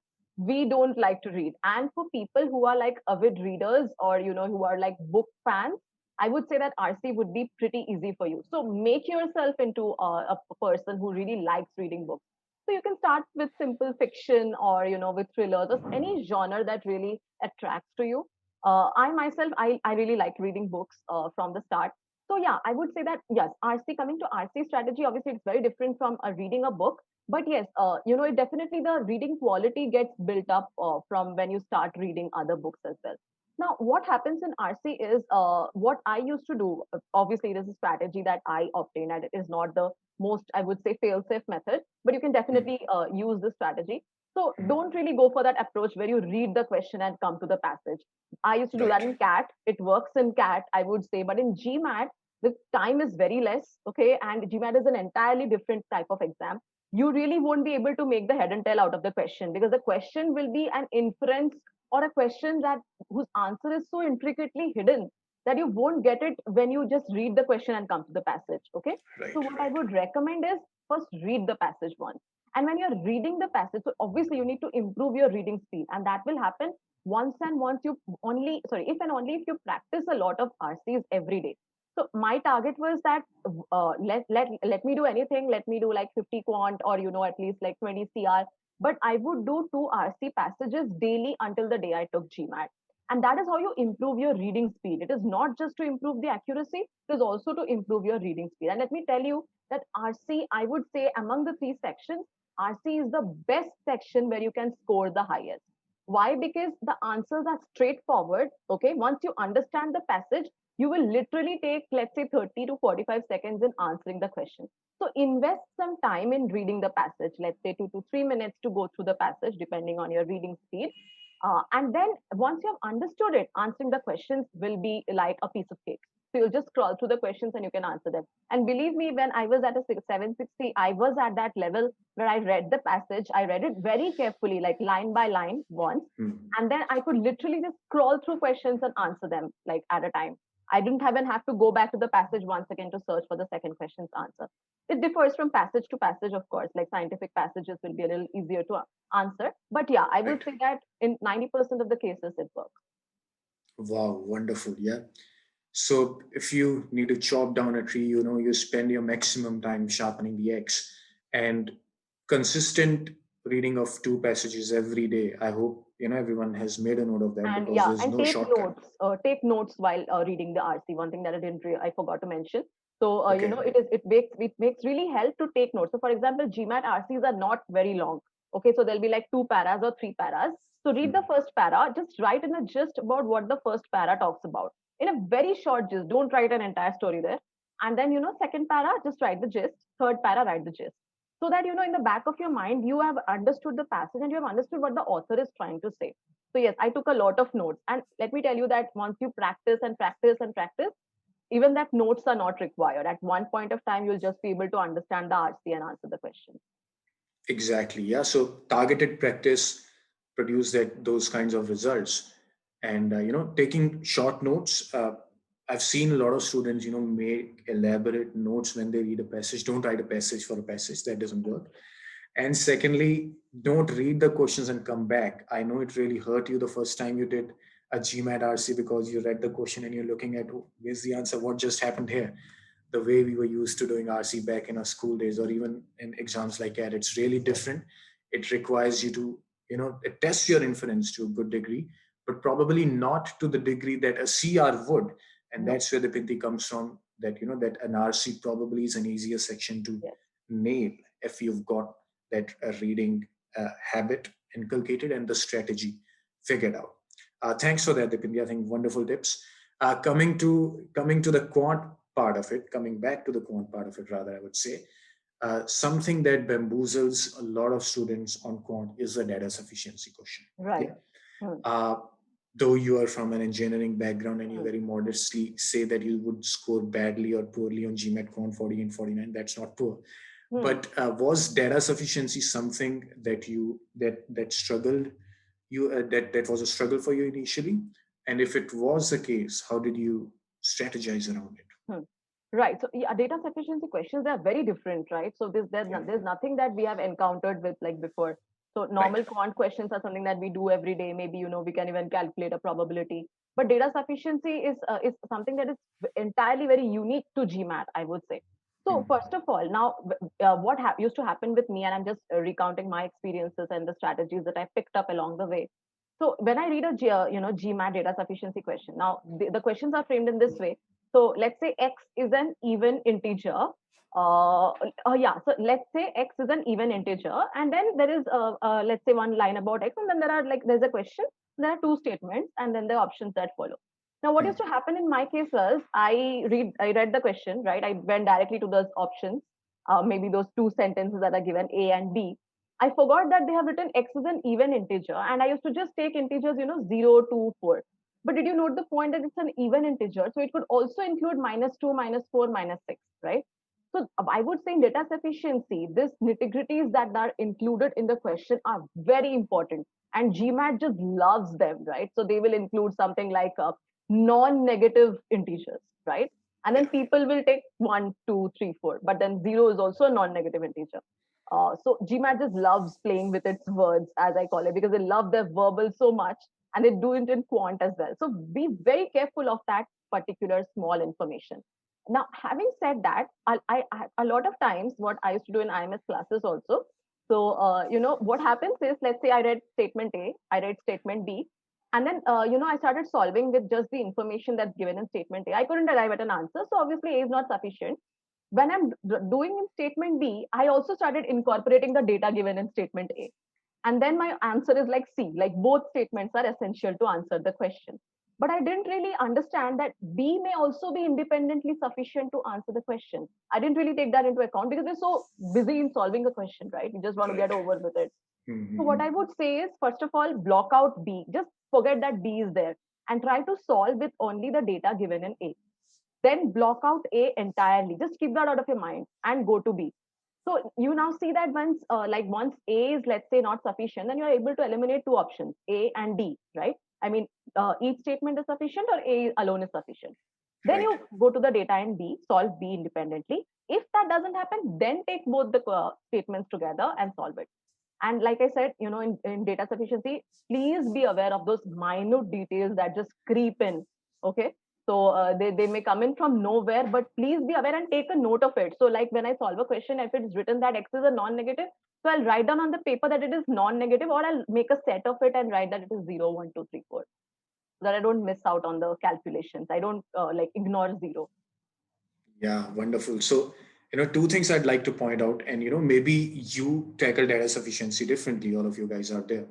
[SPEAKER 2] We don't like to read. And for people who are like avid readers, or who are like book fans, I would say that RC would be pretty easy for you. So make yourself into a person who really likes reading books. So you can start with simple fiction, or with thrillers, or any genre that really attracts to you. I myself, I really like reading books from the start. So yeah, I would say that yes, RC, coming to RC strategy, obviously it's very different from reading a book. But yes, it definitely, the reading quality gets built up from when you start reading other books as well. Now, what happens in RC is, what I used to do. Obviously, it is a strategy that I obtain, and it is not the most, I would say, fail-safe method. But you can
[SPEAKER 1] mm,
[SPEAKER 2] definitely use this strategy. So
[SPEAKER 1] mm.
[SPEAKER 2] don't really go for that approach where you read the question and come to the passage. I used to do that
[SPEAKER 1] Right.
[SPEAKER 2] in CAT. It works in CAT, I would say, but in GMAT, the time is very less. Okay, and GMAT is an entirely different type of exam. You really won't be able to make the head and tail out of the question, because the question will be an inference, or a question that whose answer is so intricately hidden that you won't get it when you just read the question and come to the passage. Okay,
[SPEAKER 1] Right.
[SPEAKER 2] so what I
[SPEAKER 1] Right.
[SPEAKER 2] would recommend is, first read the passage once. And when you're reading the passage, so obviously you need to improve your reading speed, and that will happen once you only, sorry, if and only if you practice a lot of RCs every day. So my target was that, let me do anything. Let me do like 50 quant, or at least like 20 CR. But I would do 2 RC passages daily until the day I took GMAT. And that is how you improve your reading speed. It is not just to improve the accuracy, it is also to improve your reading speed. And let me tell you that RC, I would say, among the 3 sections, RC is the best section where you can score the highest. Why? Because the answers are straightforward. Okay, once you understand the passage, you will literally take, let's say, 30 to 45 seconds in answering the question. So invest some time in reading the passage, let's say 2 to 3 minutes to go through the passage, depending on your reading speed. And then once you have understood it, answering the questions will be like a piece of cake. So you'll just scroll through the questions and you can answer them. And believe me, when I was at a 760, I was at that level where I read the passage. I read it very carefully, like line by line once. And then I could literally just scroll through questions and answer them like at a time. I didn't even have to go back to the passage once again to search for the second question's answer. It differs from passage to passage, of course. Like scientific passages will be a little easier to answer. But yeah, I will
[SPEAKER 1] Right.
[SPEAKER 2] say that in 90% of the cases, it works.
[SPEAKER 1] Wow, wonderful. Yeah. So if you need to chop down a tree, you spend your maximum time sharpening the axe, and consistent reading of two passages every day. I hope everyone has made a note of that,
[SPEAKER 2] And
[SPEAKER 1] because
[SPEAKER 2] yeah,
[SPEAKER 1] there's
[SPEAKER 2] and
[SPEAKER 1] no shortcut.
[SPEAKER 2] take notes while reading the RC. One thing that I forgot to mention. So
[SPEAKER 1] Okay.
[SPEAKER 2] it makes really help to take notes. So for example, GMAT RCs are not very long. Okay, so there'll be like 2 paras or 3 paras. So read the first para, just write in a gist about what the first para talks about in a very short gist. Don't write an entire story there. And then second para, just write the gist. Third para, write the gist. So that in the back of your mind you have understood the passage and you have understood what the author is trying to say. So yes, I took a lot of notes. And let me tell you that once you practice and practice and practice, even that notes are not required. At one point of time, you'll just be able to understand the RC and answer the question.
[SPEAKER 1] Exactly. Yeah. So targeted practice produce those kinds of results, and taking short notes. I've seen a lot of students, make elaborate notes when they read a passage. Don't write a passage for a passage; that doesn't work. And secondly, don't read the questions and come back. I know it really hurt you the first time you did a GMAT RC, because you read the question and you're looking at, oh, where's the answer? What just happened here? The way we were used to doing RC back in our school days, or even in exams like that, it's really different. It requires you to, it tests your inference to a good degree, but probably not to the degree that a CR would. And
[SPEAKER 2] No.
[SPEAKER 1] that's where the Dipinty comes from, that, that an RC probably is an easier section to
[SPEAKER 2] Yes.
[SPEAKER 1] nail if you've got that reading habit inculcated and the strategy figured out. Thanks for that, Dipindy. I think wonderful tips. Coming to the quant part of it, coming back to the quant part of it, rather, I would say, something that bamboozles a lot of students on quant is the data sufficiency question.
[SPEAKER 2] Right.
[SPEAKER 1] Yeah.
[SPEAKER 2] Hmm.
[SPEAKER 1] Uh, though you are from an engineering background and you
[SPEAKER 2] Hmm.
[SPEAKER 1] very modestly say that you would score badly or poorly on GMAT Quant 40 and 49, that's not poor.
[SPEAKER 2] Hmm.
[SPEAKER 1] But was data sufficiency something that struggled you, that was a struggle for you initially? And if it was the case, how did you strategize around it?
[SPEAKER 2] Hmm. Right. So yeah, data sufficiency questions are very different, right? So
[SPEAKER 1] Yeah.
[SPEAKER 2] there's nothing that we have encountered with like before. So
[SPEAKER 1] Right.
[SPEAKER 2] normal quant questions are something that we do every day. Maybe we can even calculate a probability. But data sufficiency is something that is entirely very unique to GMAT, I would say. So first of all, now what used to happen with me, and I'm just recounting my experiences and the strategies that I picked up along the way. So when I read a GMAT data sufficiency question, now the questions are framed in this way. So let's say x is an even integer. Yeah. So let's say x is an even integer, and then there is let's say one line about x, and then there's a question. There are two statements, and then the options that follow. Now, what used to happen in my case was I read the question, right? I went directly to those options, maybe those two sentences that are given A and B. I forgot that they have written x is an even integer, and I used to just take integers, 0 to 4. But did you note the point that it's an even integer? So it could also include -2, -4, -6, right? So I would say in data sufficiency, this nitty-gritties that are included in the question are very important. And GMAT just loves them, right? So they will include something like non-negative integers, right? And
[SPEAKER 1] Yeah.
[SPEAKER 2] then people will take 1, 2, 3, 4, but then 0 is also a non-negative integer. So GMAT just loves playing with its words, as I call it, because they love their verbal so much, and they do it in quant as well. So be very careful of that particular small information. Now, having said that, a lot of times what I used to do in IMS classes also. So, what happens is, let's say I read statement A, I read statement B, and then, I started solving with just the information that's given in statement A. I couldn't arrive at an answer. So obviously A is not sufficient. When I'm doing in statement B, I also started incorporating the data given in statement A. And then my answer is like C, like both statements are essential to answer the question. But I didn't really understand that B may also be independently sufficient to answer the question. I didn't really take that into account because we're so busy in solving a question, right? We just want to get
[SPEAKER 1] Right.
[SPEAKER 2] over with it. So what
[SPEAKER 1] Mm-hmm.
[SPEAKER 2] I would say is, first of all, block out B. Just forget that B is there and try to solve with only the data given in A. Then block out A entirely. Just keep that out of your mind and go to B. So you now see that once A is, let's say, not sufficient, then you're able to eliminate two options, A and D, right? I mean, each statement is sufficient or A alone is sufficient. Then
[SPEAKER 1] Right.
[SPEAKER 2] you go to the data in B, solve B independently. If that doesn't happen, then take both the statements together and solve it. And like I said, in data sufficiency, please be aware of those minute details that just creep in. Okay. So they may come in from nowhere, but please be aware and take a note of it. So like when I solve a question, if it's written that X is a non-negative, so I'll write down on the paper that it is non-negative, or I'll make a set of it and write that it is 0, 1, 2, 3, 4, so that I don't miss out on the calculations. I don't like ignore zero.
[SPEAKER 1] Yeah, wonderful. So, two things I'd like to point out, and maybe you tackle data sufficiency differently, all of you guys out there.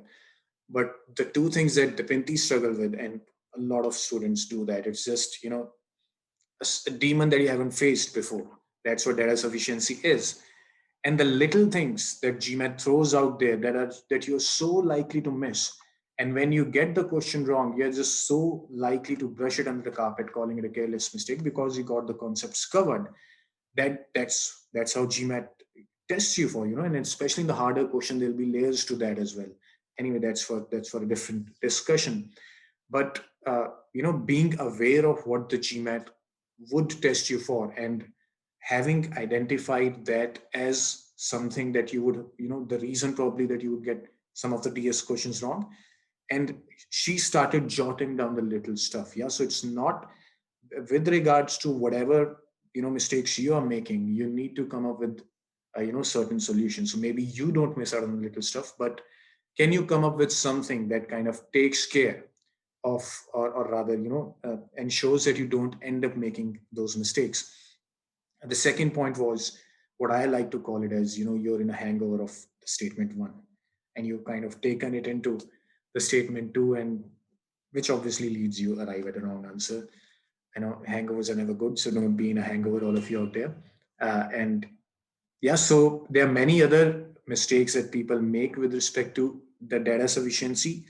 [SPEAKER 1] But the two things that Dipinty struggle with, and a lot of students do that, it's just, a demon that you haven't faced before. That's what data sufficiency is. And the little things that GMAT throws out there that you're so likely to miss. And when you get the question wrong, you're just so likely to brush it under the carpet, calling it a careless mistake because you got the concepts covered. That's how GMAT tests you for, and especially in the harder question, there'll be layers to that as well. Anyway, that's for a different discussion. But being aware of what the GMAT would test you for, and having identified that as something that you would, the reason probably that you would get some of the DS questions wrong, and she started jotting down the little stuff. Yeah, so it's not with regards to whatever mistakes you are making. You need to come up with certain solutions. So maybe you don't miss out on the little stuff, but can you come up with something that kind of takes care of, or rather ensures that you don't end up making those mistakes. The second point was what I like to call it as, you're in a hangover of the statement one, and you've kind of taken it into the statement two, and which obviously leads you arrive at a wrong answer. Hangovers are never good, so don't be in a hangover, all of you out there. And yeah, so there are many other mistakes that people make with respect to the data sufficiency.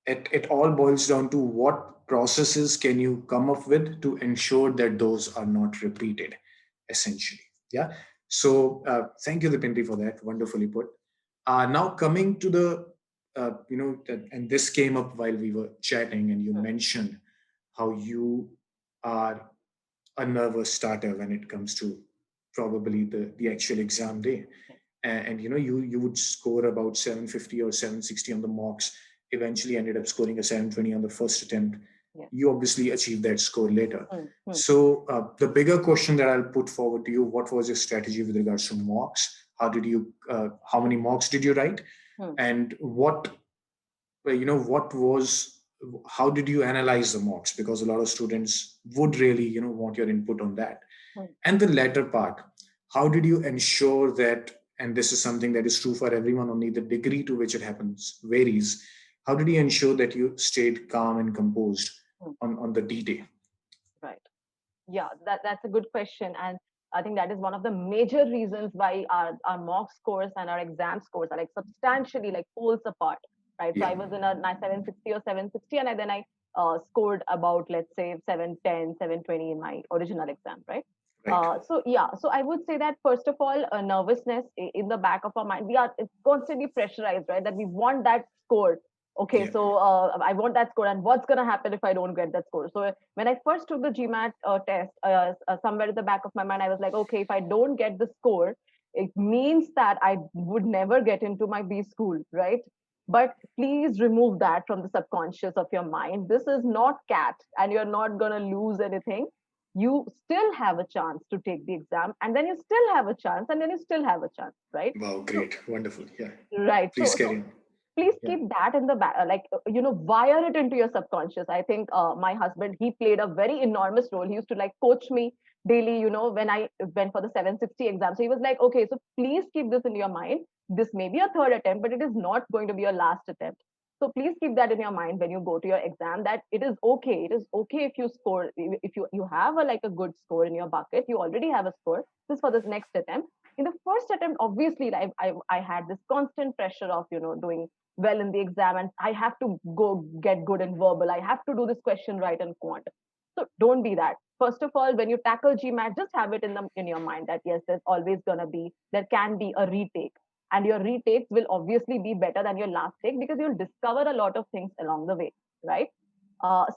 [SPEAKER 1] It all boils down to what processes can you come up with to ensure that those are not repeated, essentially. Yeah. So thank you, Dipinti, for that. Wonderfully put. Now coming to and this came up while we were chatting, and you
[SPEAKER 2] Hmm.
[SPEAKER 1] mentioned how you are a nervous starter when it comes to probably the actual exam day. And you would score about 750 or 760 on the mocks, eventually ended up scoring a 720 on the first attempt.
[SPEAKER 2] Yeah.
[SPEAKER 1] You obviously achieved that score later.
[SPEAKER 2] Hmm. Hmm.
[SPEAKER 1] So the bigger question that I'll put forward to you: what was your strategy with regards to mocks? How many mocks did you write,
[SPEAKER 2] Hmm.
[SPEAKER 1] and what was how did you analyze the mocks? Because a lot of students would really want your input on that.
[SPEAKER 2] Hmm.
[SPEAKER 1] And the latter part, how did you ensure that, and this is something that is true for everyone, only the degree to which it happens varies, how did you ensure that you stayed calm and composed
[SPEAKER 2] Hmm.
[SPEAKER 1] on the D-Day?
[SPEAKER 2] Right. Yeah, that's a good question. And I think that is one of the major reasons why our mock scores and our exam scores are like substantially like poles apart, right? So
[SPEAKER 1] Yeah,
[SPEAKER 2] I was in a 760 or 760, and then I scored about, let's say, 710, 720 in my original exam, right?
[SPEAKER 1] right.
[SPEAKER 2] So yeah, so I would say that first of all, nervousness in the back of our mind, we are it's constantly pressurized, right? That we want that score. Okay,
[SPEAKER 1] Yeah,
[SPEAKER 2] so I want that score, and what's gonna happen if I don't get that score? So when I first took the GMAT test, somewhere at the back of my mind, I was like, okay, if I don't get the score, it means that I would never get into my B school, right? But please remove that from the subconscious of your mind. This is not cat, and you're not gonna lose anything. You still have a chance to take the exam, and then you still have a chance, and then you still have a chance, right?
[SPEAKER 1] wow,
[SPEAKER 2] So
[SPEAKER 1] great, wonderful. Yeah,
[SPEAKER 2] right.
[SPEAKER 1] please
[SPEAKER 2] So
[SPEAKER 1] carry on.
[SPEAKER 2] please
[SPEAKER 1] Yeah,
[SPEAKER 2] keep that in the back, wire it into your subconscious. I think my husband, he played a very enormous role. He used to like coach me daily, when I went for the 760 exam. So he was like, okay, so please keep this in your mind. This may be a third attempt, but it is not going to be your last attempt. So please keep that in your mind when you go to your exam, that it is okay. It is okay if you score, if you have a like a good score in your bucket, you already have a score. This for this next attempt. In the first attempt, obviously, I had this constant pressure of doing well in the exam, and I have to go get good in verbal. I have to do this question right in quant. So don't be that. First of all, when you tackle GMAT, just have it in your mind that yes, there can be a retake, and your retakes will obviously be better than your last take because you'll discover a lot of things along the way, right?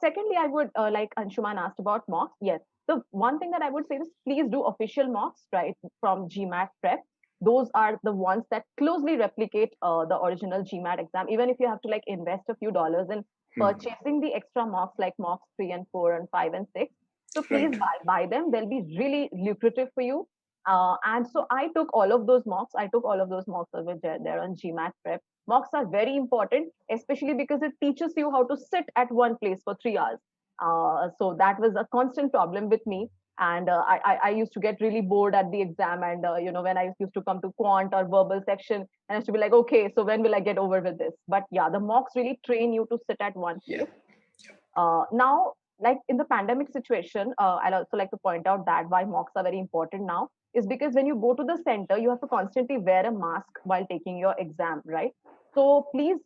[SPEAKER 2] Secondly, I would like Anshuman asked about mocks. Yes, the one thing that I would say is please do official mocks, right, from GMAT prep. Those are the ones that closely replicate the original GMAT exam. Even if you have to like invest a few dollars in
[SPEAKER 1] Hmm.
[SPEAKER 2] purchasing the extra mocks like mocks 3 and 4 and 5 and 6, so please
[SPEAKER 1] Right.
[SPEAKER 2] buy them. They'll be really lucrative for you. And so I took all of those mocks. I took all of those mocks over there on GMAT prep. Mocks are very important, especially because it teaches you how to sit at one place for 3 hours. So that was a constant problem with me. And I used to get really bored at the exam. And, when I used to come to quant or verbal section, and I used to be like, okay, so when will I get over with this? But yeah, the mocks really train you to sit at one
[SPEAKER 1] Yeah.
[SPEAKER 2] place. Now, like in the pandemic situation, I'd also like to point out that why mocks are very important now is because when you go to the center, you have to constantly wear a mask while taking your exam, right? So please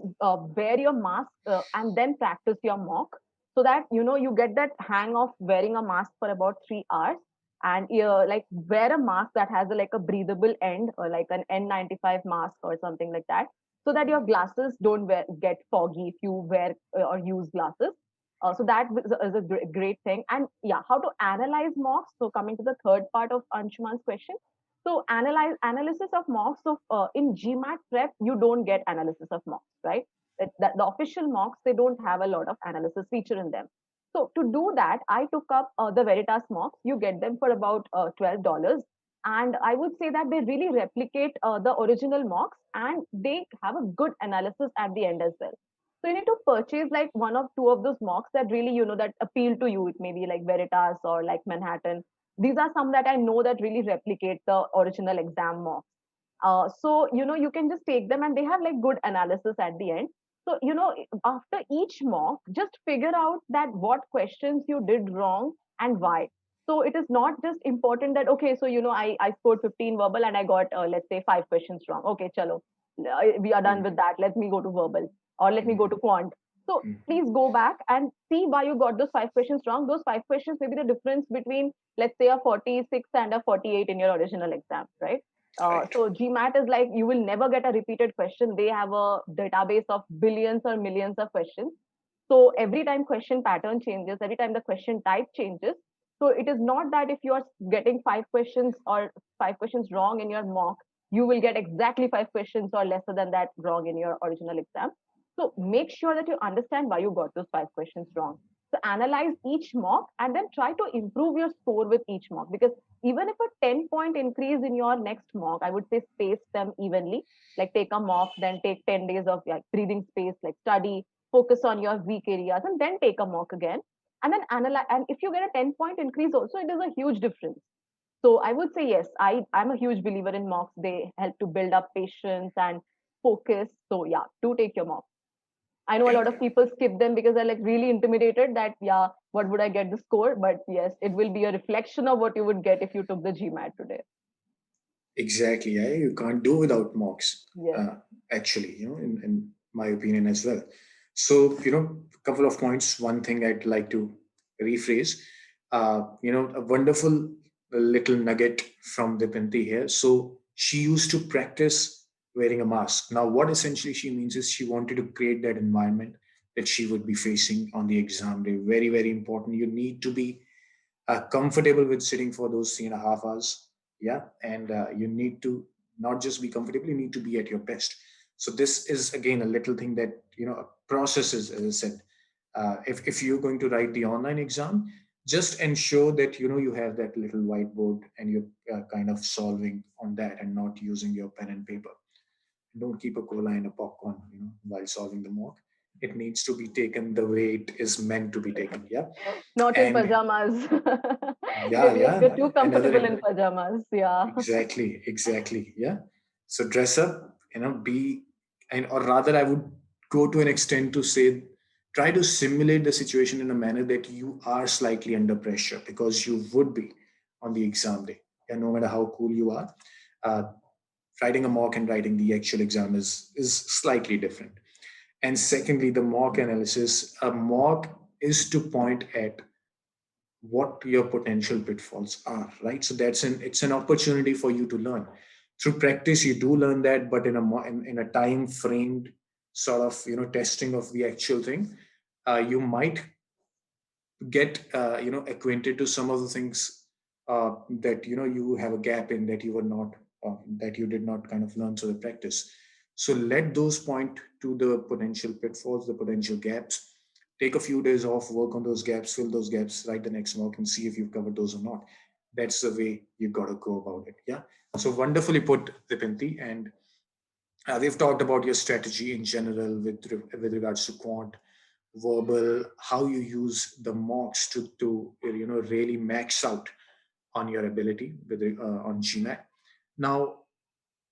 [SPEAKER 2] wear your mask and then practice your mock so that you get that hang of wearing a mask for about 3 hours. And like wear a mask that has like a breathable end, or like an N95 mask or something like that, so that your glasses don't get foggy if you wear or use glasses. So that is a great thing. And yeah, how to analyze mocks. So coming to the third part of Anshuman's question. So analysis of mocks. So in GMAT prep, you don't get analysis of mocks, right? The official mocks, they don't have a lot of analysis feature in them. So to do that, I took up the Veritas mocks. You get them for about $12. And I would say that they really replicate the original mocks, and they have a good analysis at the end as well. So you need to purchase like one or two of those mocks that really, that appeal to you. It may be like Veritas or like Manhattan. These are some that I know that really replicate the original exam mocks. So you can just take them, and they have like good analysis at the end. So after each mock, just figure out that what questions you did wrong and why. So it is not just important that okay, so I scored 15 verbal and I got let's say 5 questions wrong. Okay, chalo, we are done
[SPEAKER 1] Hmm.
[SPEAKER 2] with that. Let me go to verbal, or let me go to
[SPEAKER 1] Hmm.
[SPEAKER 2] quant. So
[SPEAKER 1] Hmm.
[SPEAKER 2] please go back and see why you got those 5 questions wrong. Those 5 questions may be the difference between, let's say, a 46 and a 48 in your original exam, right?
[SPEAKER 1] Right.
[SPEAKER 2] So GMAT is like you will never get a repeated question. They have a database of billions or millions of questions. So every time question pattern changes, every time the question type changes. So it is not that if you are getting 5 questions or 5 questions wrong in your mock, you will get exactly 5 questions or lesser than that wrong in your original exam. So make sure that you understand why you got those 5 questions wrong. So analyze each mock and then try to improve your score with each mock, because even if a 10-point increase in your next mock, I would say space them evenly. Like take a mock, then take 10 days of like breathing space, like study, focus on your weak areas, and then take a mock again. And then analyze. And if you get a 10-point increase, also, it is a huge difference. So I would say, yes, I'm a huge believer in mocks. They help to build up patience and focus. So yeah, do take your mock. I know a
[SPEAKER 1] Yeah.
[SPEAKER 2] lot of people skip them because they're like really intimidated that, yeah, what would I get the score? But yes, it will be a reflection of what you would get if you took the GMAT today.
[SPEAKER 1] Exactly. Yeah. You can't do without mocks.
[SPEAKER 2] Yes.
[SPEAKER 1] Uh, Actually, in my opinion as well. So, a couple of points. One thing I'd like to rephrase. A wonderful little nugget from Dipinty here. So she used to practice wearing a mask. Now, what essentially she means is she wanted to create that environment that she would be facing on the exam day. Very, very important. You need to be comfortable with sitting for those 3.5 hours. Yeah. And you need to not just be comfortable, you need to be at your best. So this is again a little thing that processes, as I said. If you're going to write the online exam, just ensure that you have that little whiteboard and you're kind of solving on that and not using your pen and paper. Don't keep a cola and a popcorn while solving the mock. It needs to be taken the way it is meant to be taken. Yeah.
[SPEAKER 2] Not in
[SPEAKER 1] And
[SPEAKER 2] pajamas.
[SPEAKER 1] yeah,
[SPEAKER 2] You're
[SPEAKER 1] yeah,
[SPEAKER 2] too
[SPEAKER 1] another
[SPEAKER 2] comfortable in pajamas. Yeah.
[SPEAKER 1] exactly, exactly. Yeah. So dress up, be, and or rather, I would go to an extent to say, try to simulate the situation in a manner that you are slightly under pressure, because you would be on the exam day. And no matter how cool you are, uh, writing a mock and writing the actual exam is slightly different. And secondly, the mock analysis, a mock is to point at what your potential pitfalls are, right? So it's an opportunity for you to learn. Through practice you do learn that, but in a time framed sort of testing of the actual thing, you might get acquainted to some of the things that you have a gap in, that you were not that you did not kind of learn through the practice. So let those point to the potential pitfalls, the potential gaps. Take a few days off, work on those gaps, fill those gaps, write the next mock, and see if you've covered those or not. That's the way you've got to go about it. Yeah. So wonderfully put, Dipinty. And we've talked about your strategy in general with regards to quant, verbal, how you use the mocks to really max out on your ability on GMAT. Now,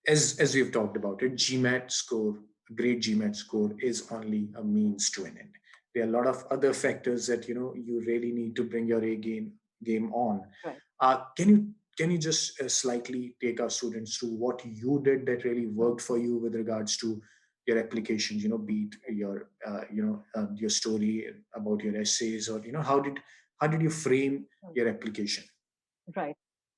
[SPEAKER 1] as we've talked about it, GMAT score, a great GMAT score is only a means to an end. There are a lot of other factors that you really need to bring your game on.
[SPEAKER 2] Right.
[SPEAKER 1] Can you just slightly take our students through what you did that really worked for you with regards to your applications? Be it your story about your essays, or how did you frame your application?
[SPEAKER 2] Right.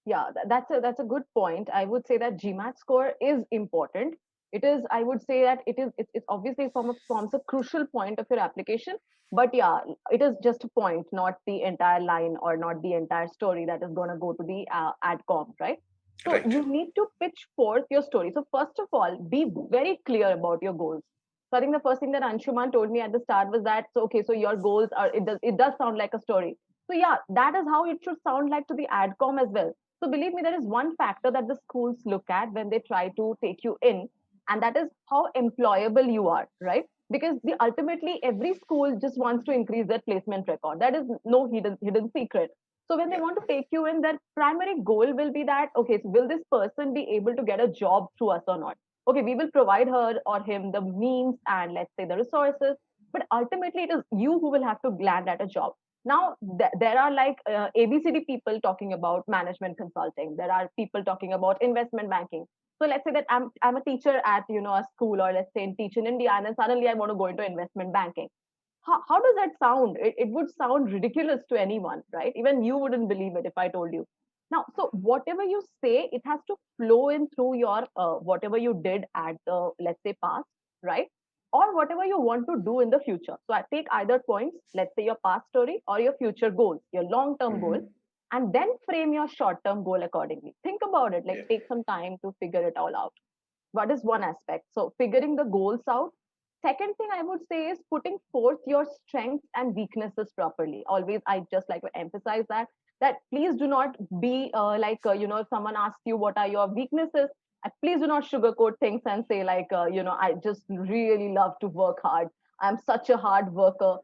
[SPEAKER 2] Yeah, that's a good point. I would say that GMAT score is important. It is, I would say that it's obviously forms a crucial point of your application. But yeah, it is just a point, not the entire line or not the entire story that is going to go to the adcom, right? So
[SPEAKER 1] Right.
[SPEAKER 2] you need to pitch forth your story. So first of all, be very clear about your goals. So I think the first thing that Anshuman told me at the start was that, so okay, so your goals are, it does sound like a story. So yeah, that is how it should sound like to the adcom as well. So believe me, there is one factor that the schools look at when they try to take you in, and that is how employable you are, right? Because ultimately every school just wants to increase their placement record. That is no hidden secret. So when they
[SPEAKER 1] Yeah.
[SPEAKER 2] want to take you in, their primary goal will be that, okay, so will this person be able to get a job through us or not? Okay, we will provide her or him the means and let's say the resources, but ultimately it is you who will have to land at a job. Now there are like abcd people talking about management consulting, there are people talking about investment banking. So let's say that I'm a teacher at a school, or let's say in Teach in India, and then suddenly I want to go into investment banking. How does that sound? It would sound ridiculous to anyone, right? Even you wouldn't believe it if I told you. Now, so whatever you say, it has to flow in through your whatever you did at the, let's say, past, right? Or whatever you want to do in the future. So I take either points, let's say your past story or your future goals, your long term goal,
[SPEAKER 1] Mhm.
[SPEAKER 2] and then frame your short term goal accordingly. Think about it, like
[SPEAKER 1] Yeah.
[SPEAKER 2] take some time to figure it all out. What is one aspect? So figuring the goals out. Second thing I would say is putting forth your strengths and weaknesses properly. Always, I just like to emphasize that please do not be if someone asks you what are your weaknesses, please do not sugarcoat things and say like I just really love to work hard. I'm such a hard worker.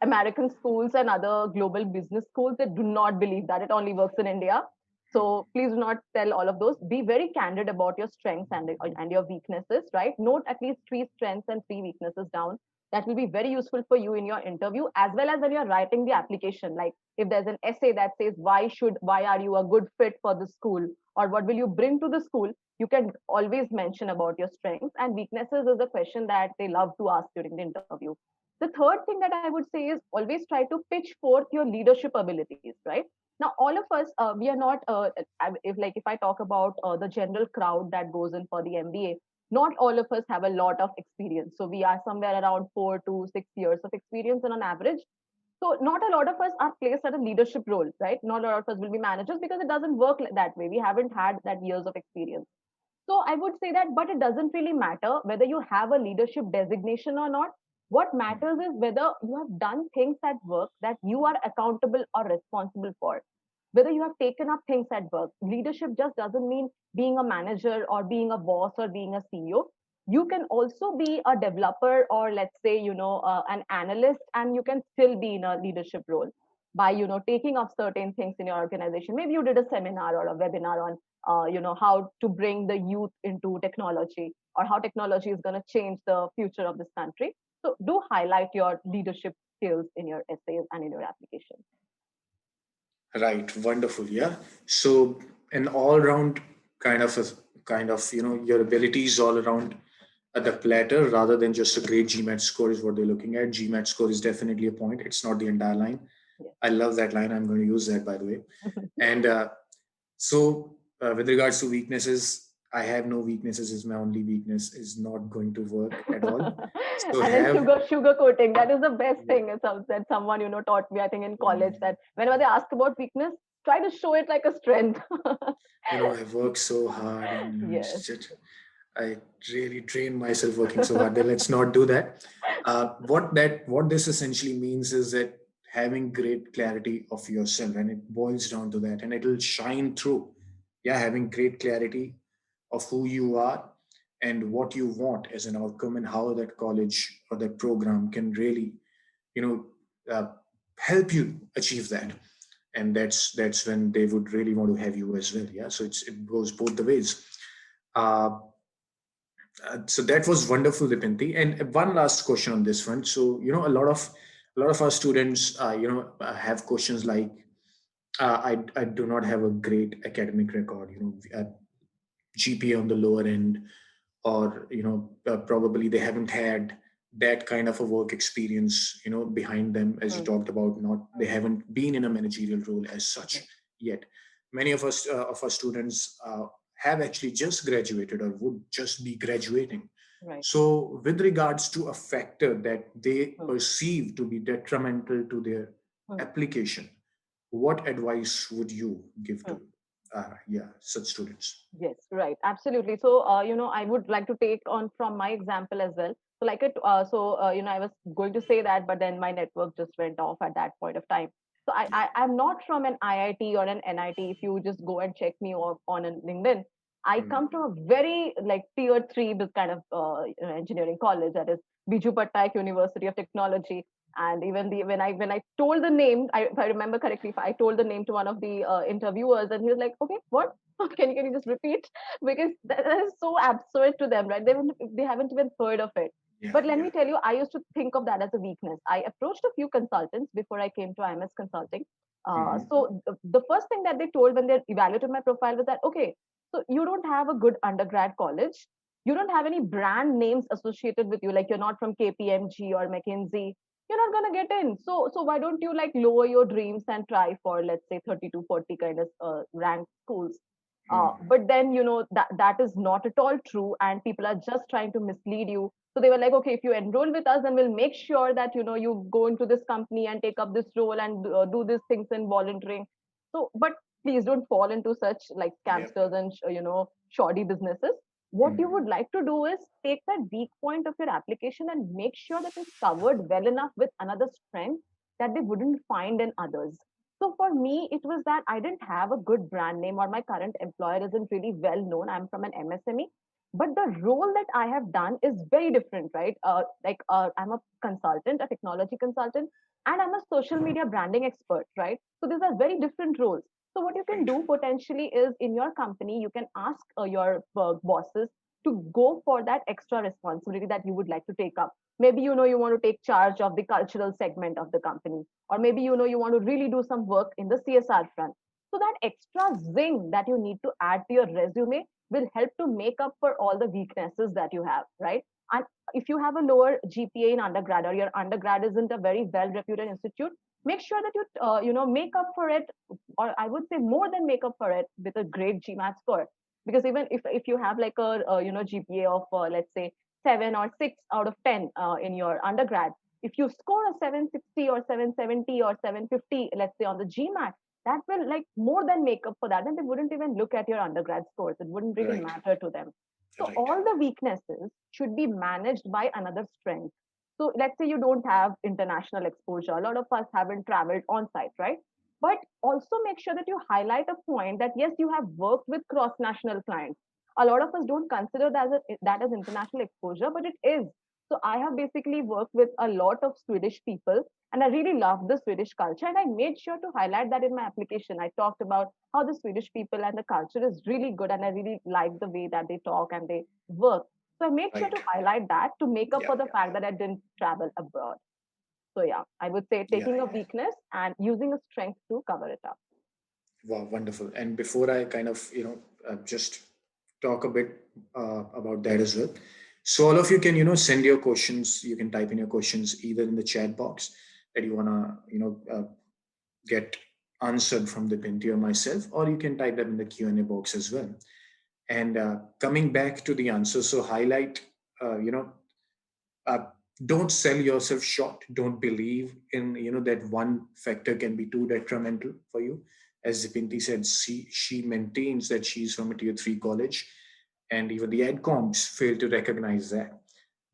[SPEAKER 2] American schools and other global business schools, they do not believe that it only works in India. So please do not tell all of those. Be very candid about your strengths and your weaknesses, right? Note at least three strengths and three weaknesses down. That will be very useful for you in your interview, as well as when you're writing the application. Like if there's an essay that says why are you a good fit for the school, or what will you bring to the school, you can always mention about your strengths. And weaknesses is a question that they love to ask during the interview. The third thing that I would say is always try to pitch forth your leadership abilities, right? Now all of us, we are not if I talk about the general crowd that goes in for the MBA, not all of us have a lot of experience. So we are somewhere around 4 to 6 years of experience and on average. So not a lot of us are placed at a leadership role, right? Not a lot of us will be managers because it doesn't work that way. We haven't had that years of experience. So I would say that, but it doesn't really matter whether you have a leadership designation or not. What matters is whether you have done things at work that you are accountable or responsible for. Whether you have taken up things at work. Leadership just doesn't mean being a manager or being a boss or being a CEO. You can also be a developer or let's say, an analyst, and you can still be in a leadership role. by taking up certain things in your organization. Maybe you did a seminar or a webinar on how to bring the youth into technology, or how technology is going to change the future of this country. So do highlight your leadership skills in your essays and in your application.
[SPEAKER 1] Right, wonderful. Yeah. So an all-round your abilities all around the platter rather than just a great GMAT score is what they're looking at. GMAT score is definitely a point. It's not the entire line.
[SPEAKER 2] Yes.
[SPEAKER 1] I love that line. I'm going to use that, by the way. And with regards to weaknesses, I have no weaknesses. Is my only weakness is not going to work at all. So
[SPEAKER 2] And then
[SPEAKER 1] have
[SPEAKER 2] sugar coating, that is the best
[SPEAKER 1] yeah,
[SPEAKER 2] thing. That someone taught me, I think, in college,
[SPEAKER 1] mm,
[SPEAKER 2] that whenever they ask about weakness, try to show it like a strength.
[SPEAKER 1] I work so hard, and
[SPEAKER 2] Yes.
[SPEAKER 1] I really drain myself working so hard. Then let's not do that. What this essentially means is that having great clarity of yourself, and it boils down to that, and it'll shine through. Yeah, having great clarity of who you are and what you want as an outcome, and how that college or that program can really, you know, help you achieve that. And that's when they would really want to have you as well. Yeah, so it goes both the ways. Uh, so that was wonderful, Dipinti. And one last question on this one. So a lot of our students, have questions like, I do not have a great academic record. GPA on the lower end, or probably they haven't had that kind of a work experience, behind them, as you
[SPEAKER 2] Mm,
[SPEAKER 1] talked about. Not They
[SPEAKER 2] mm,
[SPEAKER 1] haven't been in a managerial role as such
[SPEAKER 2] yes,
[SPEAKER 1] yet. Many of our students have actually just graduated or would just be graduating.
[SPEAKER 2] right.
[SPEAKER 1] So with regards to a factor that they
[SPEAKER 2] Mm,
[SPEAKER 1] perceive to be detrimental to their
[SPEAKER 2] mm,
[SPEAKER 1] application, what advice would you give
[SPEAKER 2] mm.
[SPEAKER 1] to such students?
[SPEAKER 2] Yes, right. Absolutely. So, I would like to take on from my example as well. So, I was going to say that, but then my network just went off at that point of time. So,
[SPEAKER 1] Yeah.
[SPEAKER 2] I'm not from an IIT or an NIT. If you just go and check me off on a LinkedIn, I
[SPEAKER 1] Mm,
[SPEAKER 2] come from a very like tier three this kind of engineering college, that is Biju Patnaik University of Technology. And even when I told the name, if I remember correctly, if I told the name to one of the interviewers, and he was like, "Okay, what? Can you just repeat?" Because that is so absurd to them, right? They haven't even heard of it.
[SPEAKER 1] yeah,
[SPEAKER 2] But let
[SPEAKER 1] yeah.
[SPEAKER 2] me tell you, I used to think of that as a weakness. I approached a few consultants before I came to IMS Consulting.
[SPEAKER 1] Mhm.
[SPEAKER 2] So the first thing that they told when they evaluated my profile was that, okay, so you don't have a good undergrad college, you don't have any brand names associated with you, like you're not from KPMG or McKinsey, you're not going to get in. So why don't you like lower your dreams and try for, let's say, 30 to 40 kind of ranked schools.
[SPEAKER 1] Mhm.
[SPEAKER 2] But then that is not at all true, and people are just trying to mislead you. So they were like, okay, if you enroll with us, then we'll make sure that you go into this company and take up this role and do these things in volunteering. So, but please don't fall into such like
[SPEAKER 1] Yep.
[SPEAKER 2] scamsters and shoddy businesses. What you
[SPEAKER 1] Mhm.
[SPEAKER 2] would like to do is take that weak point of your application and make sure that it's covered well enough with another strength that they wouldn't find in others. So for me, it was that I didn't have a good brand name, or my current employer isn't really well known. I'm from an MSME, but the role that I have done is very different, right? I'm a consultant, a technology consultant, and I'm a social media branding expert, right? So these are very different roles. So what you can
[SPEAKER 1] Right.
[SPEAKER 2] do potentially is, in your company, you can ask your bosses to go for that extra responsibility that you would like to take up. Maybe you want to take charge of the cultural segment of the company, or maybe you want to really do some work in the CSR front. So that extra zing that you need to add to your resume will help to make up for all the weaknesses that you have, right? And if you have a lower GPA in undergrad, or your undergrad isn't a very well reputed institute, make sure that you make up for it, or I would say more than make up for it, with a great GMAT score. Because even if you have like a GPA of let's say 7 or 6 out of 10 in your undergrad, if you score a 760 or 770 or 750, let's say, on the GMAT, that will like more than make up for that. And they wouldn't even look at your undergrad scores. It wouldn't really
[SPEAKER 1] Right.
[SPEAKER 2] matter to them. So
[SPEAKER 1] Right.
[SPEAKER 2] all the weaknesses should be managed by another strength. So let's say you don't have international exposure. A lot of us haven't traveled on site, right? But also make sure that you highlight a point that yes, you have worked with cross-national clients. A lot of us don't consider that as international exposure, but it is. So I have basically worked with a lot of Swedish people, and I really love the Swedish culture. And I made sure to highlight that in my application. I talked about how the Swedish people and the culture is really good, and I really like the way that they talk and they work. So I made sure
[SPEAKER 1] Right.
[SPEAKER 2] to highlight that to make up
[SPEAKER 1] Yeah.
[SPEAKER 2] for the fact that I didn't travel abroad. So yeah, I would say
[SPEAKER 1] Yeah.
[SPEAKER 2] taking a weakness and using a strength to cover it up.
[SPEAKER 1] Wow, wonderful. And before I kind of, just talk a bit about that as well. So all of you can, send your questions. You can type in your questions either in the chat box that you wanna, get answered from the Pinty or myself, or you can type that in the Q&A box as well. And coming back to the answer, so highlight, uh, you know, uh, don't sell yourself short. Don't believe in that one factor can be too detrimental for you. As Dipinty said, she maintains that she's from a tier 3 college, and even the adcoms fail to recognize that.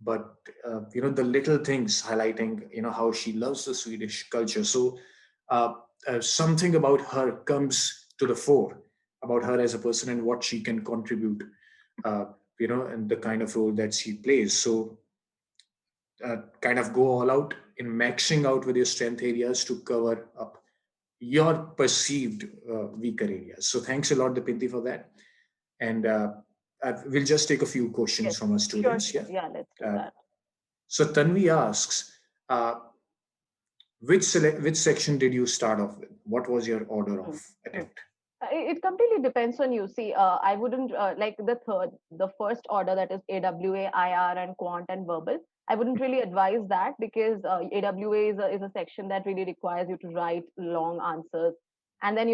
[SPEAKER 1] But the little things highlighting how she loves the Swedish culture. So uh, something about her comes to the fore, about her as a person and what she can contribute, uh, and the kind of role that she plays. So kind of go all out in maxing out with your strength areas to cover up your perceived weaker areas. So thanks a lot, Dipinti, for that. And we'll just take a few questions
[SPEAKER 2] Yes,
[SPEAKER 1] from our
[SPEAKER 2] sure,
[SPEAKER 1] students.
[SPEAKER 2] sure.
[SPEAKER 1] Yeah.
[SPEAKER 2] Yeah, let's do
[SPEAKER 1] Uh,
[SPEAKER 2] that.
[SPEAKER 1] so Tanvi asks, uh, which section did you start off with? What was your order of
[SPEAKER 2] Hmm, hmm.
[SPEAKER 1] attempt?
[SPEAKER 2] It completely depends on you. See, I wouldn't like the first order, that is AWA, IR, and quant and verbal. I wouldn't really advise that because AWA is a section that really requires you to write long answers. And then,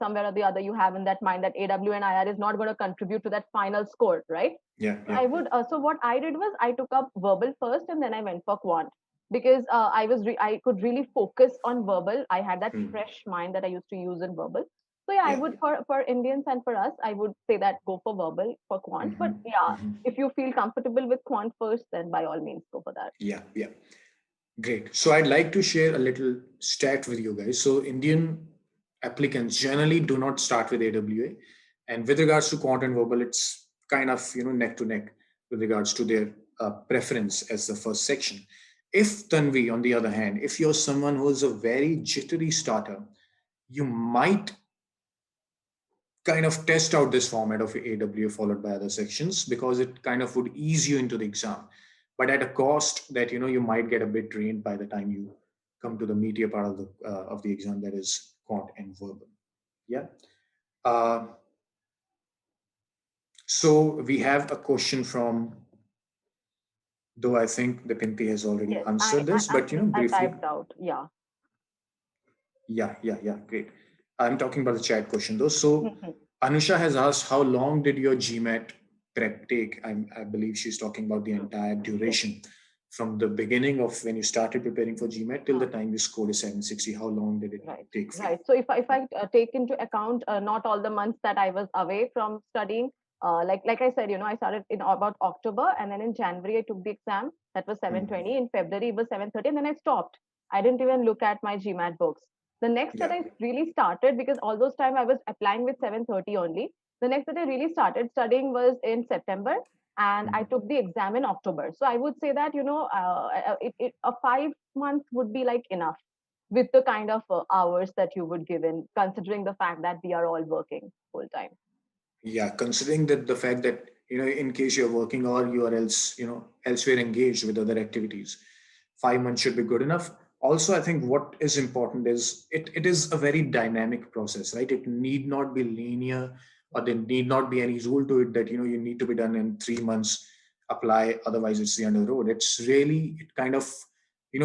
[SPEAKER 2] somewhere or the other, you have in that mind that AW and IR is not going to contribute to that final score, right?
[SPEAKER 1] Yeah,
[SPEAKER 2] So
[SPEAKER 1] yeah.
[SPEAKER 2] so what I did was I took up verbal first and then I went for quant because I could really focus on verbal. I had that
[SPEAKER 1] Hmm.
[SPEAKER 2] fresh mind that I used to use in verbal. So yeah, I
[SPEAKER 1] Yeah.
[SPEAKER 2] would for Indians and for us, I would say that go for verbal for quant. But
[SPEAKER 1] Hmm.
[SPEAKER 2] yeah,
[SPEAKER 1] Hmm.
[SPEAKER 2] if you feel comfortable with quant first, then by all means go for that.
[SPEAKER 1] Yeah, yeah. Great. So I'd like to share a little stat with you guys. So Indian applicants generally do not start with AWA, and with regards to quant and verbal, it's kind of neck to neck with regards to their preference as the first section. If Tanvi, on the other hand, if you're someone who is a very jittery starter, you might kind of test out this format of AWA followed by other sections because it kind of would ease you into the exam, but at a cost that you might get a bit drained by the time you come to the meatier part of the exam, that is quant and verbal. Yeah. Uh, so we have a question from, though I think the Pinti has already
[SPEAKER 2] Yes,
[SPEAKER 1] answered this, but
[SPEAKER 2] I
[SPEAKER 1] briefly.
[SPEAKER 2] typed out. Yeah.
[SPEAKER 1] Yeah, yeah, yeah. Great. I'm talking about the chat question though. So
[SPEAKER 2] Mhm.
[SPEAKER 1] Anusha has asked, how long did your GMAT prep take? I believe she's talking about the entire
[SPEAKER 2] Yes.
[SPEAKER 1] duration from the beginning of when you started preparing for GMAT till the
[SPEAKER 2] Uh,
[SPEAKER 1] time you scored a 760. How long did it
[SPEAKER 2] Right,
[SPEAKER 1] take for you?
[SPEAKER 2] right. So if I take into account not all the months that I was away from studying, like I said, I started in about October, and then in January I took the exam. That was
[SPEAKER 1] Hmm.
[SPEAKER 2] 720. In February it was 730, and then I stopped. I didn't even look at my GMAT books. The next that
[SPEAKER 1] Yeah.
[SPEAKER 2] I really started, because all those time I was applying with 730 only. The next that I really started studying was in September, and I
[SPEAKER 1] Hmm.
[SPEAKER 2] took the exam in October. So I would say that a 5 month would be like enough with the kind of hours that you would give in, considering the fact that we are all working full time.
[SPEAKER 1] Yeah, considering that the fact that in case you're working or you are elsewhere engaged with other activities, 5 months should be good enough. Also, I think what is important is it is a very dynamic process, right? It need not be linear, or there need not be any rule to it that you need to be done in 3 months. Apply, otherwise it's the end of the road. It's really, it kind of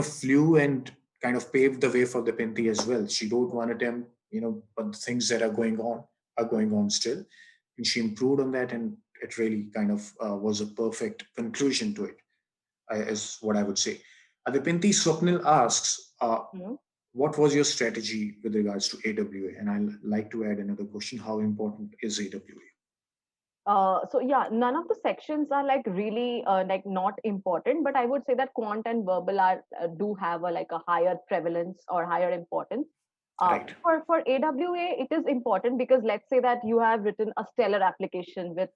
[SPEAKER 1] flew and kind of paved the way for the Pinti as well. She wrote one attempt, but the things that are going on still, and she improved on that, and it really kind of was a perfect conclusion to it, is what I would say. Adipinti, Swapnil asks,
[SPEAKER 2] Mhm.
[SPEAKER 1] what was your strategy with regards to AWA? And I'd like to add another question: how important is AWA?
[SPEAKER 2] So yeah, none of the sections are like really like not important, but I would say that quant and verbal are do have a like a higher prevalence or higher importance.
[SPEAKER 1] Right.
[SPEAKER 2] For AWA, it is important because let's say that you have written a stellar application with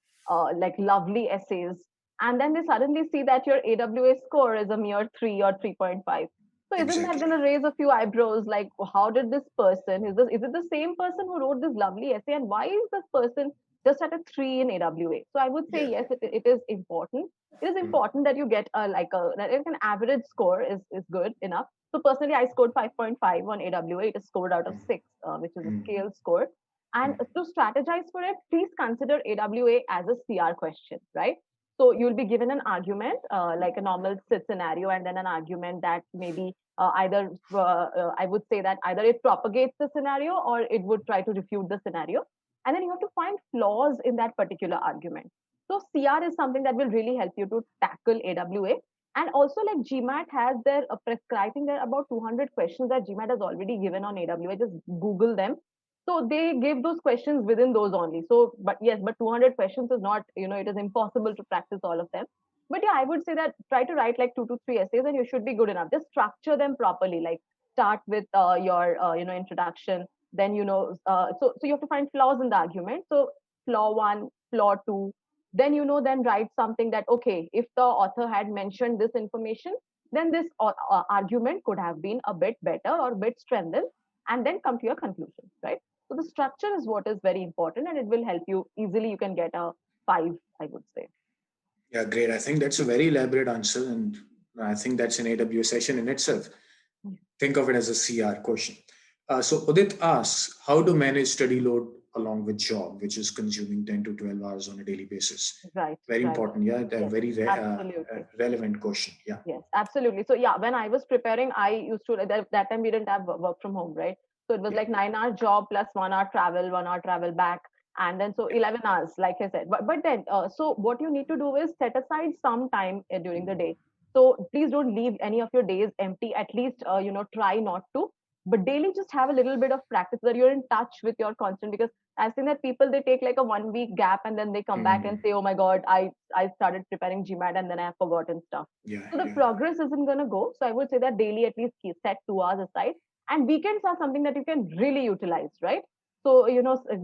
[SPEAKER 2] like lovely essays, and then they suddenly see that your AWA score is a mere 3 or 3.5. So isn't that going
[SPEAKER 1] Exactly.
[SPEAKER 2] to raise a few eyebrows? Like, how did this person, is it the same person who wrote this lovely essay? And why is this person just at a 3 in AWA? So I would say,
[SPEAKER 1] Yeah.
[SPEAKER 2] yes, it is important. It is
[SPEAKER 1] Mm,
[SPEAKER 2] important that you get like an average score is good enough. So personally, I scored 5.5 on AWA. It is scored out of
[SPEAKER 1] mm,
[SPEAKER 2] 6, which is a
[SPEAKER 1] mm,
[SPEAKER 2] scale score. And
[SPEAKER 1] mm,
[SPEAKER 2] to strategize for it, please consider AWA as a CR question, right? So you'll be given an argument, like a normal sit scenario, and then an argument that maybe I would say that either it propagates the scenario or it would try to refute the scenario. And then you have to find flaws in that particular argument. So CR is something that will really help you to tackle AWA. And also, like GMAT has their I think there are about 200 questions that GMAT has already given on AWA. Just Google them. So they give those questions within those only. So, but yes, but 200 questions is not, it is impossible to practice all of them. But yeah, I would say that try to write like 2 to 3 essays and you should be good enough. Just structure them properly. Like start with your, introduction. Then, so you have to find flaws in the argument. So flaw one, flaw two. Then, then write something that, okay, if the author had mentioned this information, then this argument could have been a bit better or a bit strengthened, and then come to your conclusion, right? So the structure is what is very important, and it will help you easily. You can get a 5, I would say.
[SPEAKER 1] yeah, great. I think that's a very elaborate answer, and I think that's an AWS session in itself. Think of it as a CR question. So Udit asks, how to manage study load along with job, which is consuming 10 to 12 hours on a daily basis?
[SPEAKER 2] Right,
[SPEAKER 1] Very
[SPEAKER 2] right.
[SPEAKER 1] important. Yeah, a
[SPEAKER 2] Yes,
[SPEAKER 1] very
[SPEAKER 2] absolutely.
[SPEAKER 1] relevant question. Yeah.
[SPEAKER 2] Yes, absolutely. So yeah, when I was preparing, I used to that time we didn't have work from home, right? So it was
[SPEAKER 1] Yeah.
[SPEAKER 2] like 9 hour job plus 1 hour travel, 1 hour travel back, and then so
[SPEAKER 1] Yeah.
[SPEAKER 2] 11 hours, like I said. But then so what you need to do is set aside some time during the day. So please don't leave any of your days empty. At least try not to. But daily, just have a little bit of practice that you're in touch with your constant, because I've seen that people they take like a 1 week gap and then they come back and
[SPEAKER 1] Mm,
[SPEAKER 2] say, "Oh my God, I started preparing GMAT and then I have forgotten stuff."
[SPEAKER 1] yeah.
[SPEAKER 2] So the
[SPEAKER 1] Yeah.
[SPEAKER 2] progress isn't going to go. So I would say that daily at least set 2 hours aside. And weekends are something that you can really utilize, right? So,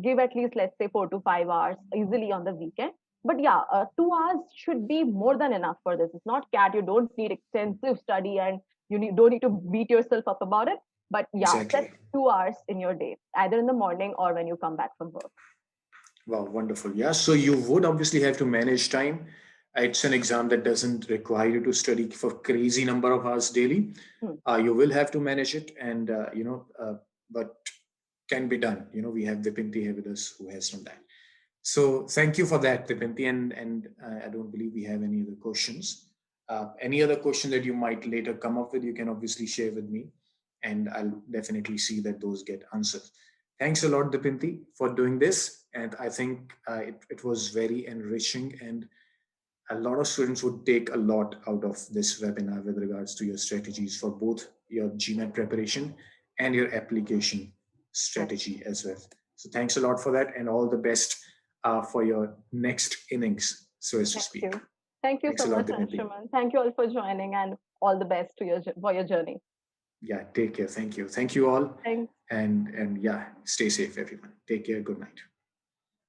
[SPEAKER 2] give at least, let's say, 4 to 5 hours easily on the weekend. But yeah, 2 hours should be more than enough for this. It's not cat. You don't need extensive study and don't need to beat yourself up about it. But yeah, set
[SPEAKER 1] Exactly.
[SPEAKER 2] 2 hours in your day, either in the morning or when you come back from work.
[SPEAKER 1] Wow, wonderful. Yeah. So you would obviously have to manage time. It's an exam that doesn't require you to study for crazy number of hours daily.
[SPEAKER 2] Hmm.
[SPEAKER 1] You will have to manage it, and but can be done. We have Dipinty here with us who has done that. So thank you for that, Dipinty, and I don't believe we have any other questions. Any other question that you might later come up with, you can obviously share with me, and I'll definitely see that those get answered. Thanks a lot, Dipinty, for doing this, and I think it was very enriching, and a lot of students would take a lot out of this webinar with regards to your strategies for both your GMAT preparation and your application
[SPEAKER 2] Right.
[SPEAKER 1] strategy as well. So thanks a lot for that, and all the best for your next innings, so as to
[SPEAKER 2] Thank
[SPEAKER 1] speak.
[SPEAKER 2] you. Thank you
[SPEAKER 1] Thanks
[SPEAKER 2] so
[SPEAKER 1] a lot,
[SPEAKER 2] much,
[SPEAKER 1] Dipinti.
[SPEAKER 2] Anshuman. Thank you all for joining, and all the best to for your journey.
[SPEAKER 1] Yeah, take care. Thank you. Thank you all.
[SPEAKER 2] Thanks.
[SPEAKER 1] And yeah, stay safe, everyone. Take care. Good night.